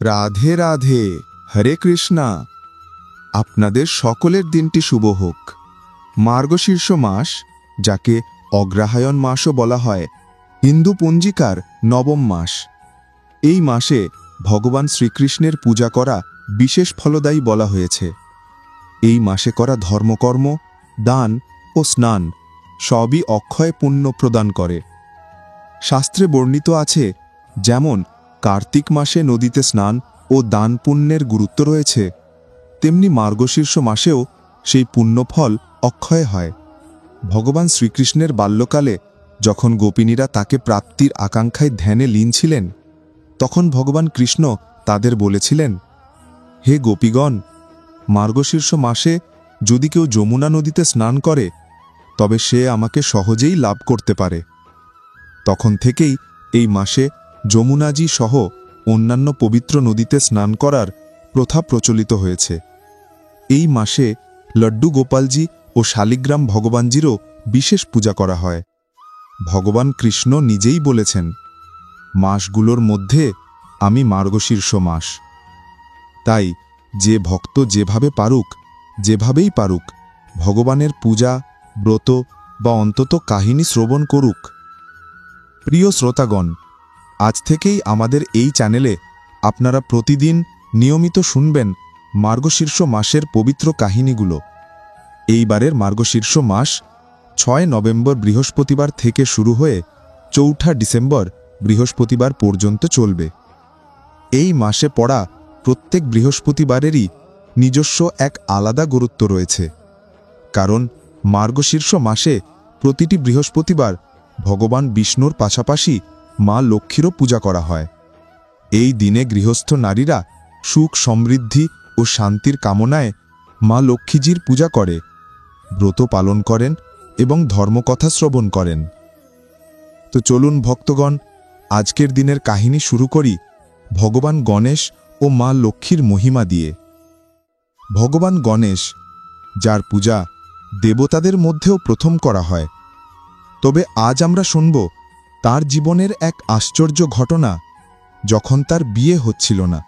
রাধে রাধে, হরে কৃষ্ণা। আপনাদের সকলের দিনটি শুভ হোক। মার্গশীর্ষ মাস, যাকে অগ্রহায়ণ মাসও বলা হয়, হিন্দু পঞ্জিকার নবম মাস। এই মাসে ভগবান শ্রীকৃষ্ণের পূজা করা বিশেষ ফলদায়ী বলা হয়েছে। এই মাসে করা ধর্মকর্ম, দান ও স্নান সবই অক্ষয় পুণ্য প্রদান করে। শাস্ত্রে বর্ণিত আছে, যেমন কার্তিক মাসে নদীতে স্নান ও দান পুণ্যের গুরুত্ব রয়েছে, তেমনি মার্গশীর্ষ মাসেও সেই পুণ্যফল অক্ষয় হয়। ভগবান শ্রীকৃষ্ণের বাল্যকালে যখন গোপিনীরা তাকে প্রাপ্তির আকাঙ্ক্ষায় ধ্যানে লীন ছিলেন, তখন ভগবান কৃষ্ণ তাদের বলেছিলেন, হে গোপীগণ, মার্গশীর্ষ মাসে যদি কেউ যমুনা নদীতে স্নান করে, তবে সে আমাকে সহজেই লাভ করতে পারে। তখন থেকেই এই মাসে যমুনাজি সহ অন্যান্য পবিত্র নদীতে স্নান করার প্রথা প্রচলিত হয়েছে। এই মাসে লড্ডু গোপালজি ও শালিগ্রাম ভগবানজিরও বিশেষ পূজা করা হয়। ভগবান কৃষ্ণ নিজেই বলেছেন, মাসগুলোর মধ্যে আমি মার্গশীর্ষ মাস। তাই যে ভক্ত যেভাবে পারুক, যেভাবেই পারুক, ভগবানের পূজা, ব্রত বা অন্তত কাহিনী শ্রবণ করুক। প্রিয় শ্রোতাগণ, আজ থেকেই আমাদের এই চ্যানেলে আপনারা প্রতিদিন নিয়মিত শুনবেন মার্গশীর্ষ মাসের পবিত্র কাহিনীগুলো। এইবারের মার্গশীর্ষ মাস 6 নভেম্বর বৃহস্পতিবার থেকে শুরু হয়ে 4 ডিসেম্বর বৃহস্পতিবার পর্যন্ত চলবে। এই মাসে পড়া প্রত্যেক বৃহস্পতিবারেরই নিজস্ব এক আলাদা গুরুত্ব রয়েছে, কারণ মার্গশীর্ষ মাসে প্রতিটি বৃহস্পতিবার ভগবান বিষ্ণুর পাশাপাশি মা লক্ষ্মীরও পূজা করা হয়। এই দিনে গৃহস্থ নারীরা সুখ, সমৃদ্ধি ও শান্তির কামনায় মা লক্ষ্মীজির পূজা করে, ব্রত পালন করেন এবং ধর্মকথা শ্রবণ করেন। তো চলুন ভক্তগণ, আজকের দিনের কাহিনী শুরু করি ভগবান গণেশ ও মা লক্ষ্মীর মহিমা দিয়ে। ভগবান গণেশ, যার পূজা দেবতাদের মধ্যেও প্রথম করা হয়, তবে আজ আমরা শুনব তার জীবনের এক আশ্চর্য ঘটনা, যখন তার বিয়ে হচ্ছিল না।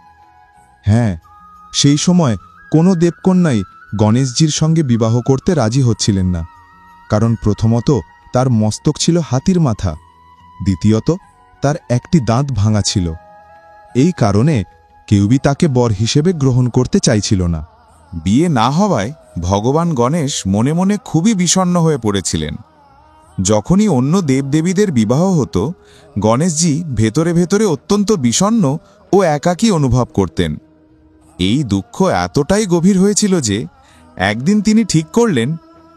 হ্যাঁ, সেই সময় কোনো দেবকন্যাই গণেশজির সঙ্গে বিবাহ করতে রাজি হচ্ছিলেন না, কারণ প্রথমত তার মস্তক ছিল হাতির মাথা, দ্বিতীয়ত তার একটি দাঁত ভাঙা ছিল। এই কারণে কেউই তাকে বর হিসেবে গ্রহণ করতে চাইছিল না। বিয়ে না হওয়ায় ভগবান গণেশ মনে মনে খুবই বিষণ্ণ হয়ে পড়েছিলেন। যখনই অন্য দেবদেবীদের বিবাহ হতো, গণেশজি ভেতরে ভেতরে অত্যন্ত বিষণ্ণ ও একাকী অনুভব করতেন। এই দুঃখ এতটাই গভীর হয়েছিল যে একদিন তিনি ঠিক করলেন,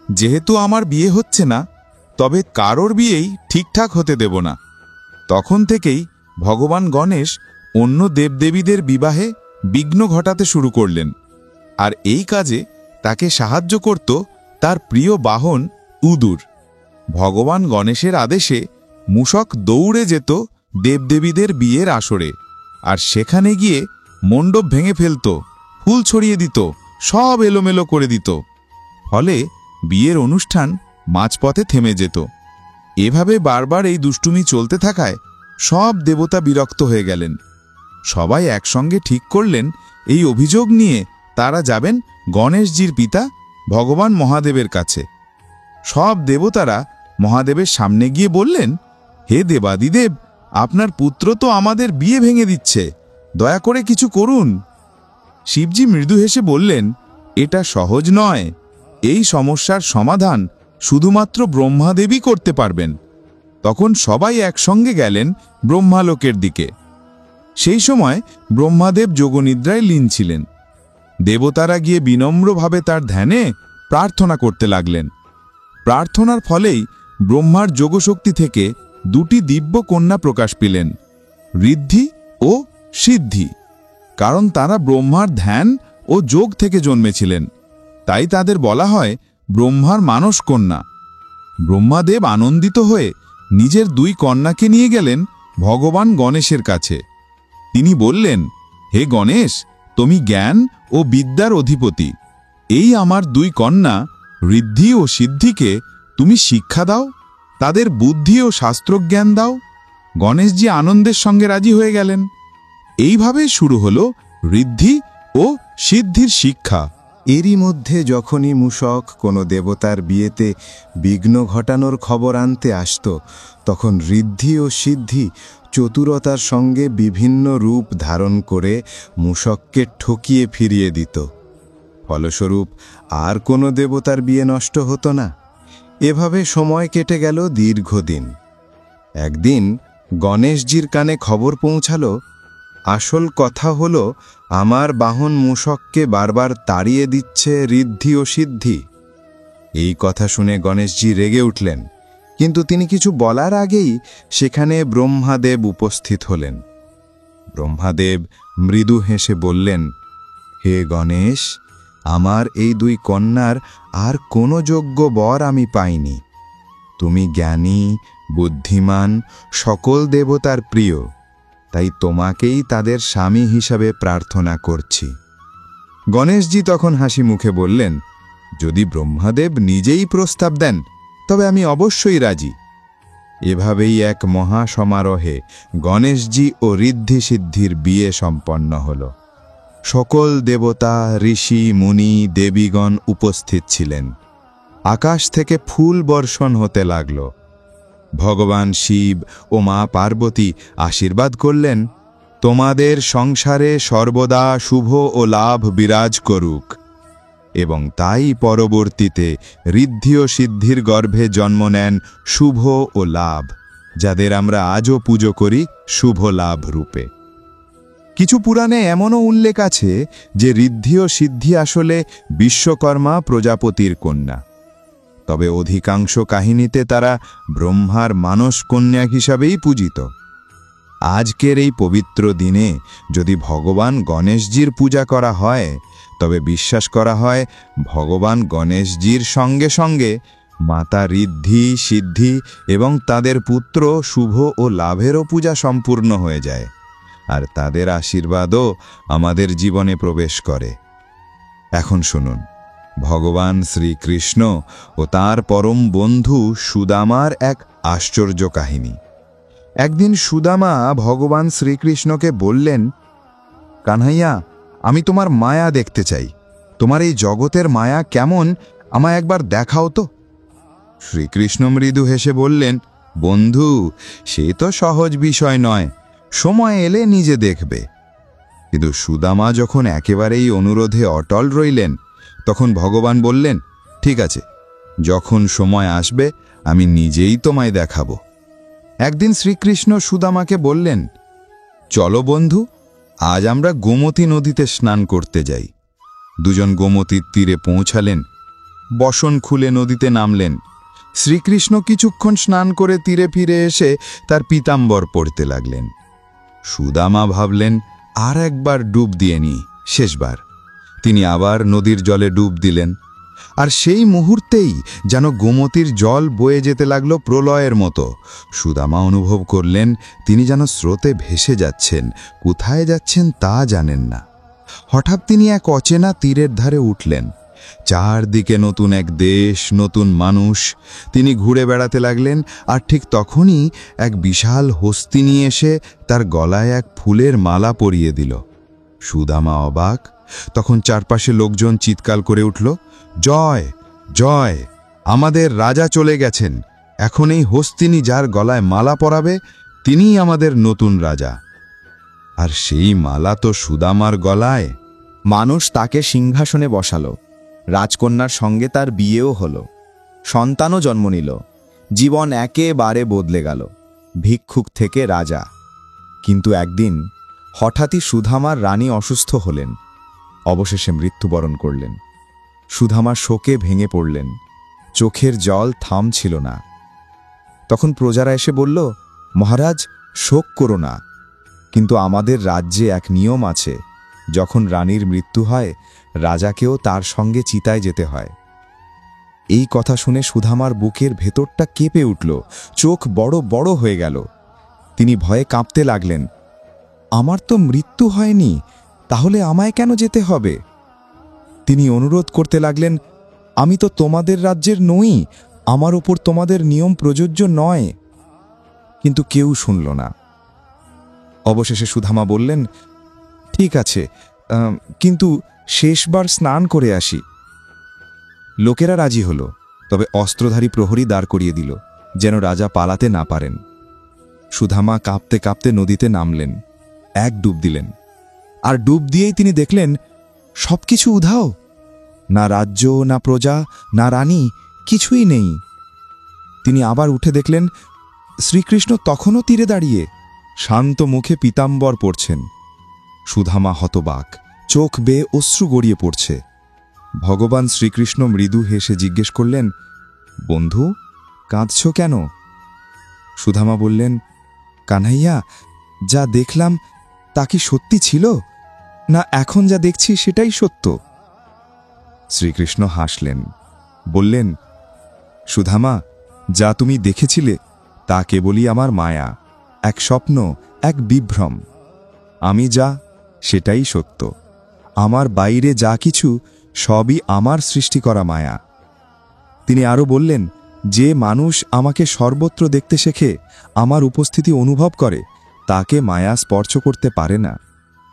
যেহেতু আমার বিয়ে হচ্ছে না, তবে কারোর বিয়েই ঠিকঠাক হতে দেব না। তখন থেকেই ভগবান গণেশ অন্য দেবদেবীদের বিবাহে বিঘ্ন ঘটাতে শুরু করলেন, আর এই কাজে তাকে সাহায্য করত তার প্রিয় বাহন উদুর। ভগবান গণেশের আদেশে মূষক দৌড়ে যেত দেবদেবীদের বিয়ের আসরে, আর সেখানে গিয়ে মণ্ডপ ভেঙে ফেলত, ফুল ছড়িয়ে দিত, সব এলোমেলো করে দিত। ফলে বিয়ের অনুষ্ঠান মাঝপথে থেমে যেত। এভাবে বারবার এই দুষ্টুমি চলতে থাকায় সব দেবতা বিরক্ত হয়ে গেলেন। সবাই একসঙ্গে ঠিক করলেন, এই অভিযোগ নিয়ে তারা যাবেন গণেশজির পিতা ভগবান মহাদেবের কাছে। সব দেবতারা মহাদেবের সামনে গিয়ে বললেন, হে দেবাদিদেব, আপনার পুত্র তো আমাদের বিয়ে ভেঙে দিচ্ছে, দয়া করে কিছু করুন। শিবজি মৃদু হেসে বললেন, এটা সহজ নয়, এই সমস্যার সমাধান শুধুমাত্র ব্রহ্মাদেবই করতে পারবেন। তখন সবাই একসঙ্গে গেলেন ব্রহ্মালোকের দিকে। সেই সময় ব্রহ্মাদেব যোগনিদ্রায় লীন ছিলেন। দেবতারা গিয়ে বিনম্রভাবে তার ধ্যানে প্রার্থনা করতে লাগলেন। প্রার্থনার ফলেই ব্রহ্মার যোগশক্তি থেকে 2টি দিব্য কন্যা প্রকাশ পেলেন, ঋদ্ধি ও সিদ্ধি। কারণ তারা ব্রহ্মার ধ্যান ও যোগ থেকে জন্মেছিলেন, তাই তাদের বলা হয় ব্রহ্মার মানস কন্যা। ব্রহ্মাদেব আনন্দিত হয়ে নিজের 2 কন্যাকে নিয়ে গেলেন ভগবান গণেশের কাছে। তিনি বললেন, হে গণেশ, তুমি জ্ঞান ও বিদ্যার অধিপতি। এই আমার 2 কন্যা ঋদ্ধি ও সিদ্ধিকে তুমি শিক্ষা দাও, তাদের বুদ্ধি ও শাস্ত্রজ্ঞান দাও। গণেশজি আনন্দের সঙ্গে রাজি হয়ে গেলেন। এইভাবে শুরু হলো ঋদ্ধি ও সিদ্ধির শিক্ষা। এরই মধ্যে যখনই মূষক কোনো দেবতার বিয়েতে বিঘ্ন ঘটানোর খবর আনতে আসত, তখন ঋদ্ধি ও সিদ্ধি চতুরতার সঙ্গে বিভিন্ন রূপ ধারণ করে মূষককে ঠকিয়ে ফিরিয়ে দিত। ফলস্বরূপ আর কোনো দেবতার বিয়ে নষ্ট হতো না। এভাবে সময় কেটে গেল দীর্ঘদিন। একদিন গণেশজির কানে খবর পৌঁছালো, আসল কথা হলো আমার বাহন মূষককে বারবার তাড়িয়ে দিচ্ছে ঋদ্ধি ও সিদ্ধি। এই কথা শুনে গণেশজি রেগে উঠলেন, কিন্তু তিনি কিছু বলার আগেই সেখানে ব্রহ্মাদেব উপস্থিত হলেন। ব্রহ্মাদেব মৃদু হেসে বললেন, হে গণেশ, আমার এই দুই কন্যার আর কোনো যোগ্য বর আমি পাইনি। তুমি জ্ঞানী, বুদ্ধিমান, সকল দেবতার প্রিয়, তাই তোমাকেই তাদের স্বামী হিসাবে প্রার্থনা করছি। গণেশজি তখন হাসি মুখে বললেন, যদি ব্রহ্মাদেব নিজেই প্রস্তাব দেন তবে আমি অবশ্যই রাজি। এভাবেই এক মহাসমারোহে গণেশজি ও ঋদ্ধি সিদ্ধির বিয়ে সম্পন্ন হল। সকল দেবতা, ঋষি, মুনি, দেবীগণ উপস্থিত ছিলেন। আকাশ থেকে ফুল বর্ষণ হতে লাগল। ভগবান শিব ও মা পার্বতী আশীর্বাদ করলেন, তোমাদের সংসারে সর্বদা শুভ ও লাভ বিরাজ করুক। এবং তাই পরবর্তীতে ঋদ্ধি ও সিদ্ধির গর্ভে জন্ম নেন শুভ ও লাভ, যাদের আমরা আজও পুজো করি শুভ লাভ রূপে। কিছু পুরাণে এমনও উল্লেখ আছে যে ঋদ্ধি ও সিদ্ধি আসলে বিশ্বকর্মা প্রজাপতির কন্যা, তবে অধিকাংশ কাহিনীতে তারা ব্রহ্মার মানস কন্যা হিসাবেই পূজিত। আজকের এই পবিত্র দিনে যদি ভগবান গণেশজির পূজা করা হয়, তবে বিশ্বাস করা হয় ভগবান গণেশজির সঙ্গে সঙ্গে মাতা ঋদ্ধি, সিদ্ধি এবং তাদের পুত্র শুভ ও লাভেরও পূজা সম্পূর্ণ হয়ে যায়, আর তাদের আশীর্বাদও আমাদের জীবনে প্রবেশ করে। এখন শুনুন ভগবান শ্রীকৃষ্ণ ও তার পরম বন্ধু সুদামার এক আশ্চর্য কাহিনী। একদিন সুদামা ভগবান শ্রীকৃষ্ণকে বললেন, কানহাইয়া, আমি তোমার মায়া দেখতে চাই। তোমার এই জগতের মায়া কেমন আমায় একবার দেখাও তো। শ্রীকৃষ্ণ মৃদু হেসে বললেন, বন্ধু, সে তো সহজ বিষয় নয়, সময় এলে নিজে দেখবে। কিন্তু সুদামা যখন একেবারেই অনুরোধে অটল রইলেন, তখন ভগবান বললেন, ঠিক আছে, যখন সময় আসবে আমি নিজেই তোমায় দেখাবো। একদিন শ্রীকৃষ্ণ সুদামাকে বললেন, চলো বন্ধু, আজ আমরা গোমতী নদীতে স্নান করতে যাই। দুজন গোমতীর তীরে পৌঁছালেন, বসন খুলে নদীতে নামলেন। শ্রীকৃষ্ণ কিছুক্ষণ স্নান করে তীরে ফিরে এসে তার পীতাম্বর পরতে লাগলেন। সুদামা ভাবলেন, আর একবার ডুব দিয়ে নি, শেষবার। তিনি আবার নদীর জলে ডুব দিলেন, আর সেই মুহূর্তেই যেন গোমতীর জল বয়ে যেতে লাগলো প্রলয়ের মতো। সুদামা অনুভব করলেন তিনি যেন স্রোতে ভেসে যাচ্ছেন, কোথায় যাচ্ছেন তা জানেন না। হঠাৎ তিনি এক অচেনা তীরের ধারে উঠলেন। চারদিকে নতুন এক দেশ, নতুন মানুষ। তিনি ঘুরে বেড়াতে লাগলেন, আর ঠিক তখনই এক বিশাল হস্তি নিয়ে এসে তার গলায় এক ফুলের মালা পরিয়ে দিল। সুদামা অবাক। তখন চারপাশে লোকজন চিৎকার করে উঠল, জয় জয়, আমাদের রাজা চলে গেছেন। এখন এই হস্তিনী যার গলায় মালা পরাবে তিনিই আমাদের নতুন রাজা। আর সেই মালা তো সুদামার গলায়। মানুষ তাকে সিংহাসনে বসালো, রাজকন্যার সঙ্গে তার বিয়েও হলো, সন্তানও জন্ম নিল। জীবন একেবারে বদলে গেল, ভিক্ষুক থেকে রাজা। কিন্তু একদিন হঠাৎই সুধামার রানী অসুস্থ হলেন, অবশেষে মৃত্যুবরণ করলেন। সুধামা শোকে ভেঙে পড়লেন, চোখের জল থামছিল না। তখন প্রজারা এসে বলল, মহারাজ, শোক করো না, কিন্তু আমাদের রাজ্যে এক নিয়ম আছে, যখন রানীর মৃত্যু হয় রাজাকেও তার সঙ্গে চিতায় যেতে হয়। এই কথা শুনে সুধামার বুকের ভেতরটা কেঁপে উঠল, চোখ বড় বড় হয়ে গেল। তিনি ভয়ে কাঁপতে লাগলেন, আমার তো মৃত্যু হয়নি, তাহলে আমায় কেন যেতে হবে? তিনি অনুরোধ করতে লাগলেন, আমি তো তোমাদের রাজ্যের নই, আমার ওপর তোমাদের নিয়ম প্রযোজ্য নয়। কিন্তু কেউ শুনল না। অবশেষে সুধামা বললেন, ঠিক আছে, কিন্তু শেষবার স্নান করে আসি। লোকেরা রাজি হল, তবে অস্ত্রধারী প্রহরী দাঁড় করিয়ে দিল, যেন রাজা পালাতে না পারেন। সুধামা কাঁপতে কাঁপতে নদীতে নামলেন, এক ডুব দিলেন, আর ডুব দিয়েই তিনি দেখলেন সবকিছু উধাও। না রাজ্য, না প্রজা, না রানী, কিছুই নেই। তিনি আবার উঠে দেখলেন শ্রীকৃষ্ণ তখনও তীরে দাঁড়িয়ে, শান্ত মুখে পীতাম্বর পড়ছেন। সুধামা হতবাক, চোখ বেয়ে অশ্রু গড়িয়ে পড়ছে। ভগবান শ্রীকৃষ্ণ মৃদু হেসে জিজ্ঞেস করলেন, বন্ধু, কাঁদছ কেন? সুধামা বললেন, কানাইয়া, যা দেখলাম তা কি সত্যি ছিল, না এখন যা দেখছি সেটাই সত্য? শ্রীকৃষ্ণ হাসলেন, বললেন, সুধামা, যা তুমি দেখেছিলে তা কেবলই আমার মায়া, এক স্বপ্ন, এক বিভ্রম। আমি যা, সেটাই সত্য। আমার বাইরে যা কিছু সবই আমার সৃষ্টি করা মায়া। তিনি আরও বললেন, যে মানুষ আমাকে সর্বত্র দেখতে শেখে, আমার উপস্থিতি অনুভব করে, তাকে মায়া স্পর্শ করতে পারে না।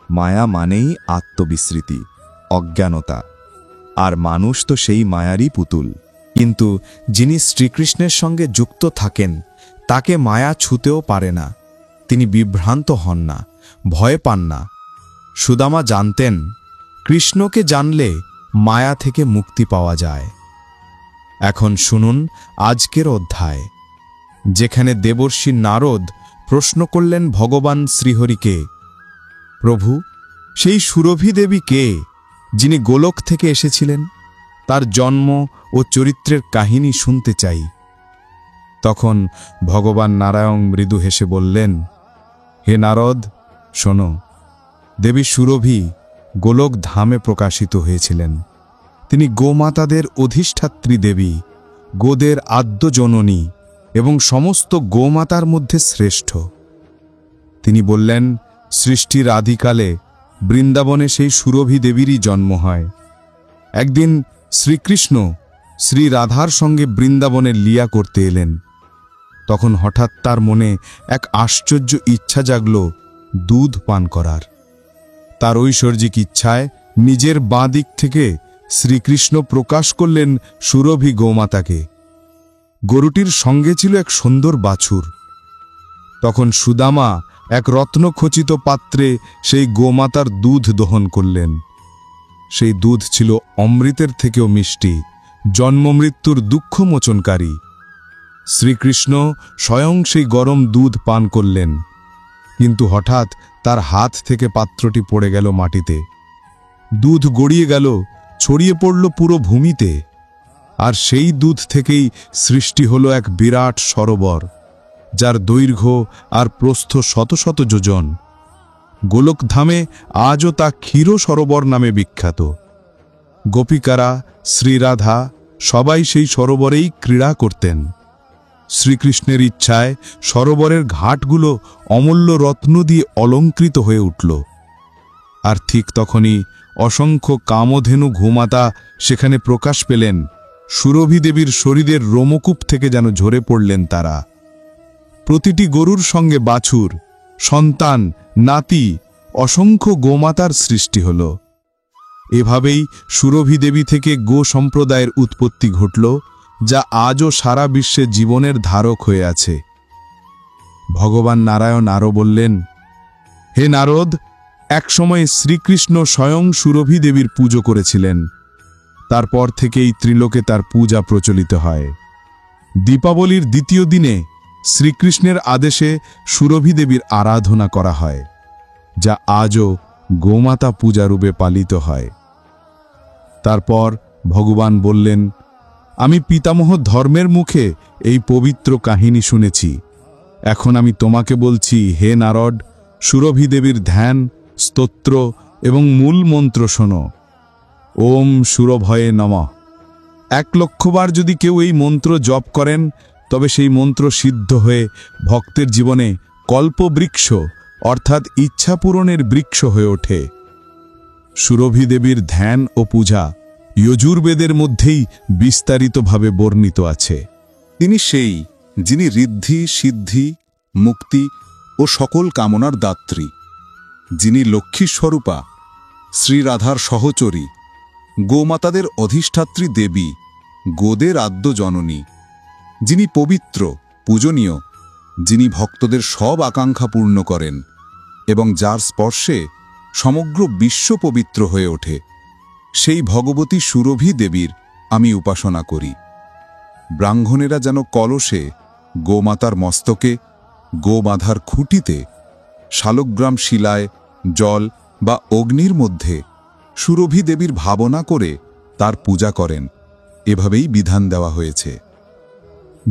মায়া মানেই আত্মবিস্মৃতি, অজ্ঞানতা, আর মানুষ তো সেই মায়ারই পুতুল। কিন্তু যিনি শ্রীকৃষ্ণের সঙ্গে যুক্ত থাকেন, তাকে মায়া ছুঁতেও পারে না। তিনি বিভ্রান্ত হন না, ভয় পান না। সুদামা জানতেন, কৃষ্ণকে জানলে মায়া থেকে মুক্তি পাওয়া যায়। এখন শুনুন আজকের অধ্যায়, যেখানে দেবর্ষি নারদ প্রশ্ন করলেন ভগবান শ্রীহরিকে, প্রভু, সেই সুরভি দেবী কে, যিনি গোলক থেকে এসেছিলেন? তার জন্ম ও চরিত্রের কাহিনী শুনতে চাই। তখন ভগবান নারায়ণ মৃদু হেসে বললেন, হে নারদ, শোনো, দেবী সুরভি গোলক ধামে প্রকাশিত হয়েছিলেন। তিনি গোমাতাদের অধিষ্ঠাত্রী দেবী, গোদের আদ্য জননী এবং সমস্ত গোমাতার মধ্যে শ্রেষ্ঠ। তিনি বললেন, সৃষ্টির আদিকালে বৃন্দাবনে সেই সুরভি দেবীরই জন্ম হয়। একদিন শ্রীকৃষ্ণ শ্রী রাধার সঙ্গে বৃন্দাবনে লীলা করতে এলেন। তখন হঠাৎ তার মনে এক আশ্চর্য ইচ্ছা জাগল দুধ পান করার। তার ঐশ্বর্যিক ইচ্ছায় নিজের বাঁ দিক থেকে শ্রীকৃষ্ণ প্রকাশ করলেন সুরভি গোমাতাকে। গরুটির সঙ্গে ছিল এক সুন্দর বাছুর। তখন সুদামা এক রত্নখচিত পাত্রে সেই গোমাতার দুধ দহন করলেন। সেই দুধ ছিল অমৃতের থেকেও মিষ্টি, জন্মমৃত্যুর দুঃখমোচনকারী। শ্রীকৃষ্ণ স্বয়ং সেই গরম দুধ পান করলেন, কিন্তু হঠাৎ তার হাত থেকে পাত্রটি পড়ে গেল মাটিতে। দুধ গড়িয়ে গেল, ছড়িয়ে পড়ল পুরো ভূমিতে। আর সেই দুধ থেকেই সৃষ্টি হলো এক বিরাট সরোবর, যার দৈর্ঘ্য আর প্রস্থ শত শত যোজন। গোলকধামে আজও তা ক্ষীর সরোবর নামে বিখ্যাত। গোপিকারা, শ্রীরাধা সবাই সেই সরোবরেই ক্রীড়া করতেন। শ্রীকৃষ্ণের ইচ্ছায় সরোবরের ঘাটগুলো অমূল্য রত্ন দিয়ে অলঙ্কৃত হয়ে উঠল। আর ঠিক তখনই অসংখ্য কামধেনু গোমাতা সেখানে প্রকাশ পেলেন। সুরভি দেবীর শরীরের রোমকূপ থেকে যেন ঝরে পড়লেন তারা। প্রতিটি গরুর সঙ্গে বাছুর, সন্তান, নাতি, অসংখ্য গোমাতার সৃষ্টি হল। এভাবেই সুরভি দেবী থেকে গো সম্প্রদায়ের উৎপত্তি ঘটল, যা আজও সারা বিশ্বে জীবনের ধারক হয়ে আছে। ভগবান নারায়ণ আরও বললেন, হে নারদ, একসময় শ্রীকৃষ্ণ স্বয়ং সুরভি দেবীর পুজো করেছিলেন। তারপর থেকেই ত্রিলোকে তার পূজা প্রচলিত হয়। দীপাবলির দ্বিতীয় দিনে শ্রীকৃষ্ণের আদেশে সুরভি দেবীর আরাধনা করা হয়, যা আজও গোমাতা পূজারূপে পালিত হয়। তারপর ভগবান বললেন, আমি পিতামহ ধর্মের মুখে এই পবিত্র কাহিনী শুনেছি। এখন আমি তোমাকে বলছি, হে নারদ, সুরভি দেবীর ধ্যান, স্তোত্র এবং মূল মন্ত্র শোনো। ওম সুরভয়ে নমঃ। 1,00,000 বার যদি কেউ এই মন্ত্র জপ করেন, তবে সেই মন্ত্র সিদ্ধ হয়ে ভক্তের জীবনে কল্পবৃক্ষ অর্থাৎ ইচ্ছা পূরণের বৃক্ষ হয়ে ওঠে। সুরভি দেবীর ধ্যান ও পূজা যজুর্বেদের মধ্যেই বিস্তারিতভাবে বর্ণিত আছে। তিনি সেই, যিনি ঋদ্ধি, সিদ্ধি, মুক্তি ও ও সকল কামনার দাত্রী, যিনি লক্ষ্মীস্বরূপা, শ্রীরাধার সহচরী, গোমাতাদের অধিষ্ঠাত্রী দেবী, গোদের আদ্য জননী, যিনি পবিত্র, পূজনীয়, যিনি ভক্তদের সব আকাঙ্ক্ষা পূর্ণ করেন এবং যার স্পর্শে সমগ্র বিশ্ব পবিত্র হয়ে ওঠে, সেই ভগবতী সুরভি দেবীর আমি উপাসনা করি। ব্রাহ্মণেরা যেন কলসে, গোমাতার মস্তকে, গোমাধার খুঁটিতে, শালগ্রাম শিলায়, জল বা অগ্নির মধ্যে সুরভি দেবীর ভাবনা করে তার পূজা করেন, এভাবেই বিধান দেওয়া হয়েছে।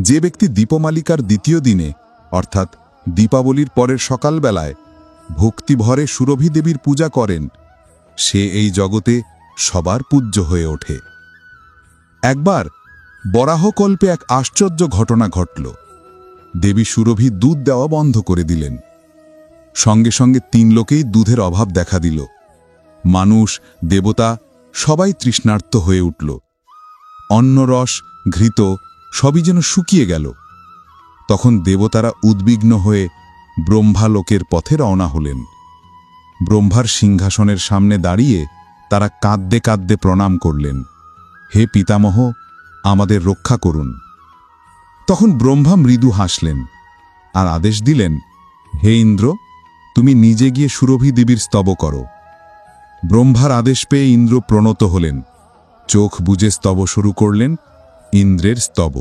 যে ব্যক্তি দীপমালিকার দ্বিতীয় দিনে অর্থাৎ দীপাবলির পরের সকালবেলায় ভক্তিভরে সুরভি দেবীর পূজা করেন, সে এই জগতে সবার পূজ্য হয়ে ওঠে। একবার বরাহকল্পে এক আশ্চর্য ঘটনা ঘটল। দেবী সুরভি দুধ দেওয়া বন্ধ করে দিলেন। সঙ্গে সঙ্গে 3 লোকেই দুধের অভাব দেখা দিল। মানুষ, দেবতা সবাই তৃষ্ণার্ত হয়ে উঠল। অন্নরস, ঘৃত সবই যেন শুকিয়ে গেল। তখন দেবতারা উদ্বিগ্ন হয়ে ব্রহ্মালোকের পথে রওনা হলেন। ব্রহ্মার সিংহাসনের সামনে দাঁড়িয়ে তারা কাঁদতে কাঁদতে প্রণাম করলেন, হে পিতামহ, আমাদের রক্ষা করুন। তখন ব্রহ্মা মৃদু হাসলেন আর আদেশ দিলেন, হে ইন্দ্র, তুমি নিজে গিয়ে সুরভি দেবীর স্তব করো। ব্রহ্মার আদেশ পেয়ে ইন্দ্র প্রণত হলেন, চোখ বুজে স্তব শুরু করলেন, ইন্দ্রের স্তব।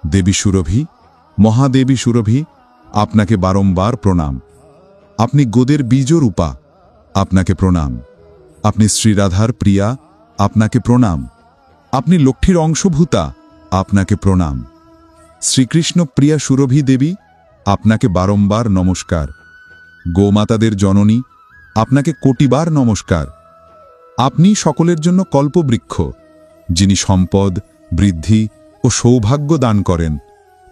দেবী সুরভি, মহাদেবী সুরভি, আপনাকে বারংবার প্রণাম। আপনি গোদের বীজরূপা, আপনাকে প্রণাম। আপনি শ্রীরাধার প্রিয়া, আপনাকে প্রণাম। আপনি লক্ষ্মীর অংশভূতা, আপনাকে প্রণাম। শ্রীকৃষ্ণ প্রিয়া সুরভি দেবী, আপনাকে বারংবার নমস্কার। গোমাতাদের জননী, আপনাকে কোটিবার নমস্কার। আপনি সকলের জন্য কল্পবৃক্ষ, যিনি সম্পদ, বৃদ্ধি ও সৌভাগ্য দান করেন,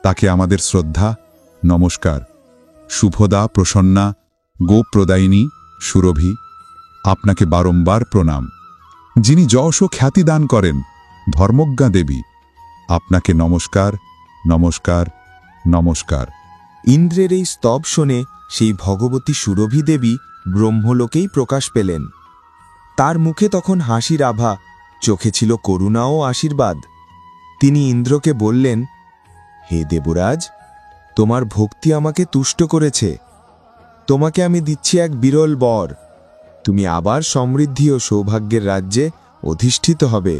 তাকে আমাদের শ্রদ্ধা, নমস্কার। শুভদা, প্রসন্না, গোপ্রদায়িনী সুরভি, আপনাকে বারংবার প্রণাম। যিনি যশ ও খ্যাতি দান করেন, ধর্মজ্ঞা দেবী, আপনাকে নমস্কার, নমস্কার, নমস্কার। ইন্দ্রের এই স্তব শুনে সেই ভগবতী সুরভি দেবী ব্রহ্মলোকেই প্রকাশ পেলেন। তার মুখে তখন হাসির আভা, চোখে ছিল করুণা ও আশীর্বাদ। তিনি ইন্দ্রকে বললেন, হে দেবরাজ, তোমার ভক্তি আমাকে তুষ্ট করেছে। তোমাকে আমি দিচ্ছি এক বিরল বর। তুমি আবার সমৃদ্ধি ও সৌভাগ্যের রাজ্যে অধিষ্ঠিত হবে।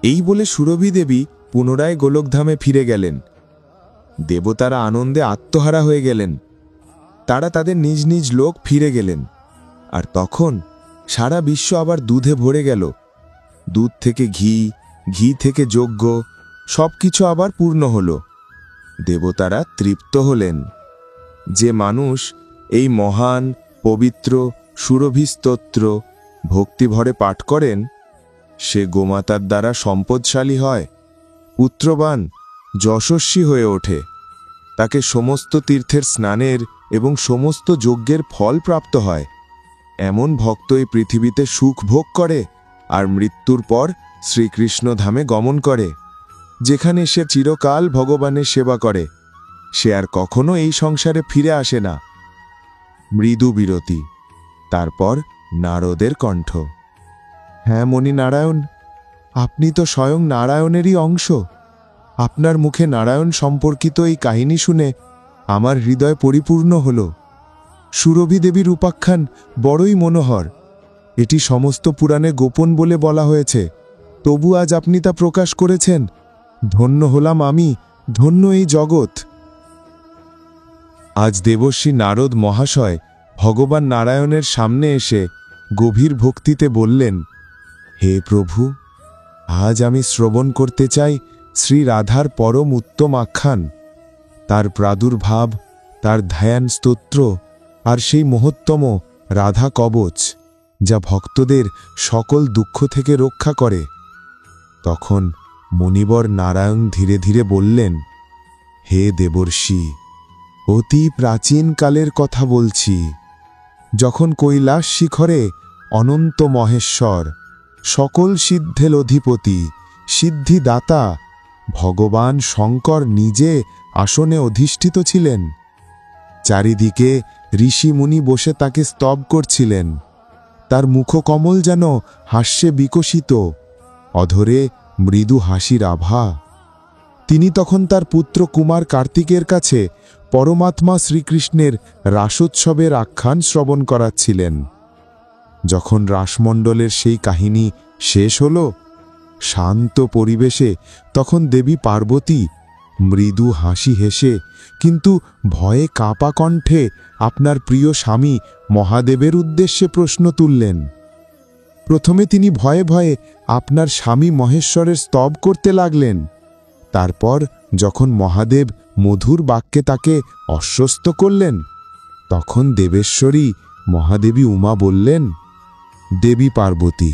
এই বলে সুরভি দেবী পুনরায় গোলকধামে ফিরে গেলেন। দেবতারা আনন্দে আত্মহারা হয়ে গেলেন। তারা তাদের নিজ নিজ লোক ফিরে গেলেন। আর তখন সারা বিশ্ব আবার দুধে ভরে গেল। দুধ থেকে ঘি, ঘি থেকে যজ্ঞ, সবকিছু আবার পূর্ণ হল। দেবতারা তৃপ্ত হলেন। যে মানুষ এই মহান, পবিত্র সুরভি স্তোত্র ভক্তিভরে পাঠ করেন, সে গোমাতার দ্বারা সম্পদশালী হয়, পুত্রবান, যশস্বী হয়ে ওঠে। তাকে সমস্ত তীর্থের স্নানের এবং সমস্ত যজ্ঞের ফল প্রাপ্ত হয়। এমন ভক্ত এই পৃথিবীতে সুখ ভোগ করে আর মৃত্যুর পর শ্রীকৃষ্ণ ধামে গমন করে, যেখানে সে চিরকাল ভগবানের সেবা করে। সে আর কখনো এই সংসারে ফিরে আসে না। মৃদু বিরতি, তারপর নারদের কণ্ঠ। হ্যাঁ মণি নারায়ণ, আপনি তো স্বয়ং নারায়ণেরই অংশ। আপনার মুখে নারায়ণ সম্পর্কিত এই কাহিনী শুনে আমার হৃদয় পরিপূর্ণ হল। সুরভি দেবীর উপাখ্যান বড়ই মনোহর। এটি সমস্ত পুরাণে গোপন বলে বলা হয়েছে, তবু আজ আপনি তা প্রকাশ করেছেন। ধন্য হলাম আমি, ধন্য এই জগৎ। আজ দেবর্ষি নারদ মহাশয় ভগবান নারায়ণের সামনে এসে গভীর ভক্তিতে বললেন, হে প্রভু, আজ আমি শ্রবণ করতে চাই শ্রী রাধার পরম উত্তম আখ্যান, তার প্রাদুর্ভাব, তার ধ্যান স্তোত্র আর সেই মহত্তম রাধা কবচ, যা ভক্তদের সকল দুঃখ থেকে রক্ষা করে। তখন মুনিবর নারায়ণ ধীরে ধীরে বললেন, হে দেবর্ষি, অতি প্রাচীন কালের কথা বলছি, যখন কৈলাস শিখরে অনন্ত মহেশ্বর, সকল সিদ্ধের অধিপতি, চারিদিকে ঋষিমুনি বসে তাকে স্তব করছিলেন। তার মুখকমল যেন হাস্যে বিকশিত, অধরে মৃদু হাসির আভা। তিনি তখন তার পুত্র কুমার কার্তিকের কাছে পরমাত্মা শ্রীকৃষ্ণের রাসোৎসবের আখ্যান শ্রবণ করাচ্ছিলেন। যখন রাসমণ্ডলের সেই কাহিনী শেষ হল, শান্ত পরিবেশে তখন দেবী পার্বতী মৃদু হাসি হেসে কিন্তু ভয়ে কাঁপা কণ্ঠে আপনার প্রিয় স্বামী মহাদেবের উদ্দেশ্যে প্রশ্ন তুললেন। প্রথমে তিনি ভয়ে ভয়ে আপনার স্বামী মহেশ্বরের স্তব করতে লাগলেন। তারপর যখন মহাদেব মধুর বাক্যে তাকে আশ্বস্ত করলেন, তখন দেবেশ্বরী মহাদেবী উমা বললেন, দেবী পার্বতী,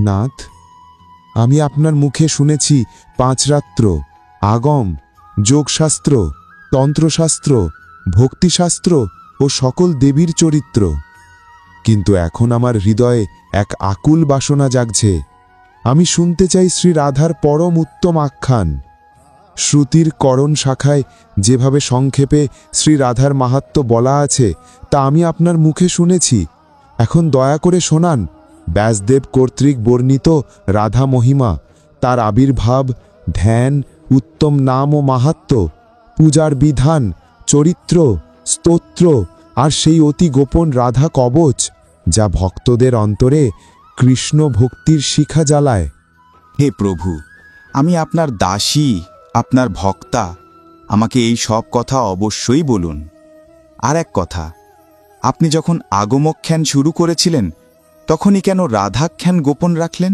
নাথ, আমি আপনার মুখে শুনেছি 5 রাত্র, আগম, যোগশাস্ত্র, তন্ত্রশাস্ত্র, ভক্তিশাস্ত্র ও সকল দেবীর চরিত্র। কিন্তু এখন আমার হৃদয়ে এক আকুল বাসনা জাগছে। আমি শুনতে চাই শ্রী রাধার পরম উত্তম আখ্যান। শ্রুতির করণ শাখায় যেভাবে সংক্ষেপে শ্রী রাধার মাহাত্ম্য বলা আছে তা আমি আপনার মুখে শুনেছি। এখন দয়া করে শোনান ব্যাসদেব কর্তৃক বর্ণিত রাধা মহিমা, তার আবির্ভাব, ধ্যান, উত্তম নাম ও মাহাত্ম্য, পূজার বিধান, চরিত্র, স্তোত্র আর সেই অতি গোপন রাধা কবচ যা ভক্তদের অন্তরে কৃষ্ণ ভক্তির শিখা জ্বালায়। হে প্রভু, আমি আপনার দাসী, আপনার ভক্তা, আমাকে এই সব কথা অবশ্যই বলুন। আর এক কথা, আপনি যখন আগমখ্যান শুরু করেছিলেন তখনই কেন রাধাখ্যান গোপন রাখলেন?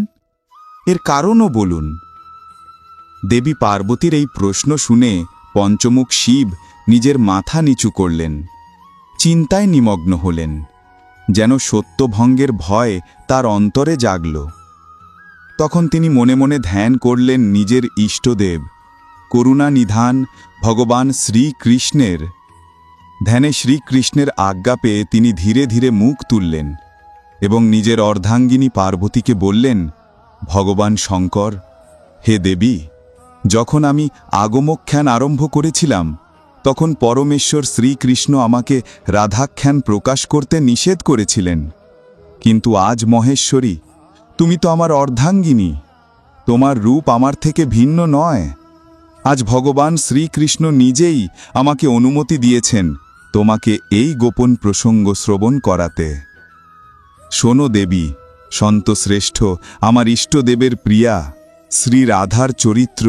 এর কারণও বলুন। দেবী পার্বতীর এই প্রশ্ন শুনে পঞ্চমুখ শিব নিজের মাথা নিচু করলেন, চিন্তায় নিমগ্ন হলেন, যেন সত্যভঙ্গের ভয় তার অন্তরে জাগল। তখন তিনি মনে মনে ধ্যান করলেন নিজের ইষ্টদেব করুণা নিধান ভগবান শ্রীকৃষ্ণের। ধ্যানে শ্রীকৃষ্ণের আজ্ঞা পেয়ে তিনি ধীরে ধীরে মুখ তুললেন এবং নিজের অর্ধাঙ্গিনী পার্বতীকে বললেন, ভগবান শঙ্কর, হে দেবী, যখন আমি আগমখ্যান আরম্ভ করেছিলাম তখন পরমেশ্বর শ্রীকৃষ্ণ আমাকে রাধাখ্যান প্রকাশ করতে নিষেধ করেছিলেন। কিন্তু আজ মহেশ্বরী, তুমি তো আমার অর্ধাঙ্গিনী, তোমার রূপ আমার থেকে ভিন্ন নয়। আজ ভগবান শ্রীকৃষ্ণ নিজেই আমাকে অনুমতি দিয়েছেন তোমাকে এই গোপন প্রসঙ্গ শ্রবণ করাতে। শোনো দেবী, সন্তশ্রেষ্ঠ আমার ইষ্টদেবের প্রিয়া, শ্রী রাধার চরিত্র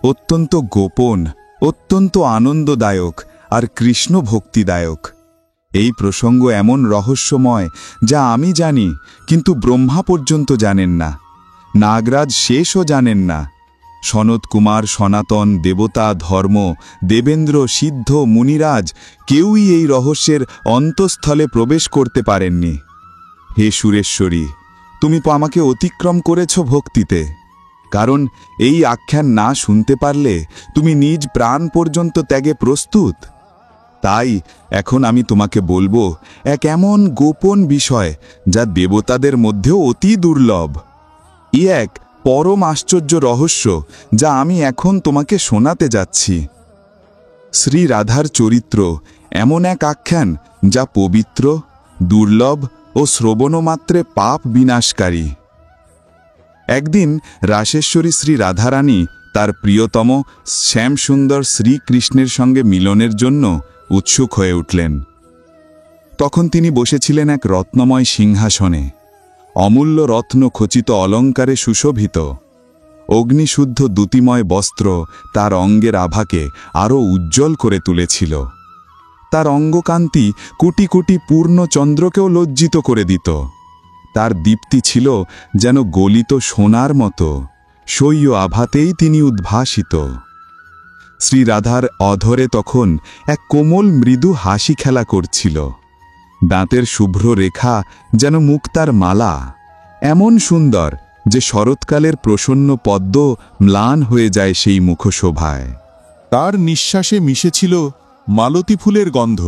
অত্যন্ত গোপন, অত্যন্ত আনন্দদায়ক আর কৃষ্ণ ভক্তিদায়ক। এই প্রসঙ্গ এমন রহস্যময় যা আমি জানি, কিন্তু ব্রহ্মা পর্যন্ত জানেন না, নাগরাজ শেষও জানেন না, সনত কুমার, সনাতন, দেবতা, ধর্ম, দেবেন্দ্র, সিদ্ধ, মুনিরাজ কেউই এই রহস্যের অন্তঃস্থলে প্রবেশ করতে পারেননি। হে সুরেশ্বরী, তুমি তো আমাকে অতিক্রম করেছ ভক্তিতে, কারণ এই আখ্যান না শুনতে পারলে তুমি নিজ প্রাণ পর্যন্ত ত্যাগে প্রস্তুত। তাই এখন আমি তোমাকে বলবো এক এমন গোপন বিষয় যা দেবতাদের মধ্যেও অতি দুর্লভ। এক পরম আশ্চর্য রহস্য যা আমি এখন তোমাকে শোনাতে যাচ্ছি। শ্রী রাধার চরিত্র এমন এক আখ্যান যা পবিত্র, দুর্লভ ও শ্রবণমাত্রে পাপ বিনাশকারী। একদিন রাসেশ্বরী শ্রী রাধারানী তার প্রিয়তম শ্যামসুন্দর শ্রীকৃষ্ণের সঙ্গে মিলনের জন্য উৎসুক হয়ে উঠলেন। তখন তিনি বসেছিলেন এক রত্নময় সিংহাসনে, অমূল্য রত্ন খচিত অলঙ্কারে সুশোভিত। অগ্নিশুদ্ধ দ্যুতিময় বস্ত্র তার অঙ্গের আভাকে আরও উজ্জ্বল করে তুলেছিল। তার অঙ্গকান্তি কোটি কোটি পূর্ণ চন্দ্রকেও লজ্জিত করে দিত। তার দীপ্তি ছিল যেন গলিত সোনার মতো, সৌয় আভাতেই তিনি উদ্ভাসিত। শ্রীরাধার অধরে তখন এক কোমল মৃদু হাসি খেলা করছিল। দাঁতের শুভ্র রেখা যেন মুক্তার মালা, এমন সুন্দর যে শরৎকালের প্রসন্ন পদ্ম ম্লান হয়ে যায় সেই মুখশোভায়। তার নিঃশ্বাসে মিশেছিল মালতী ফুলের গন্ধ।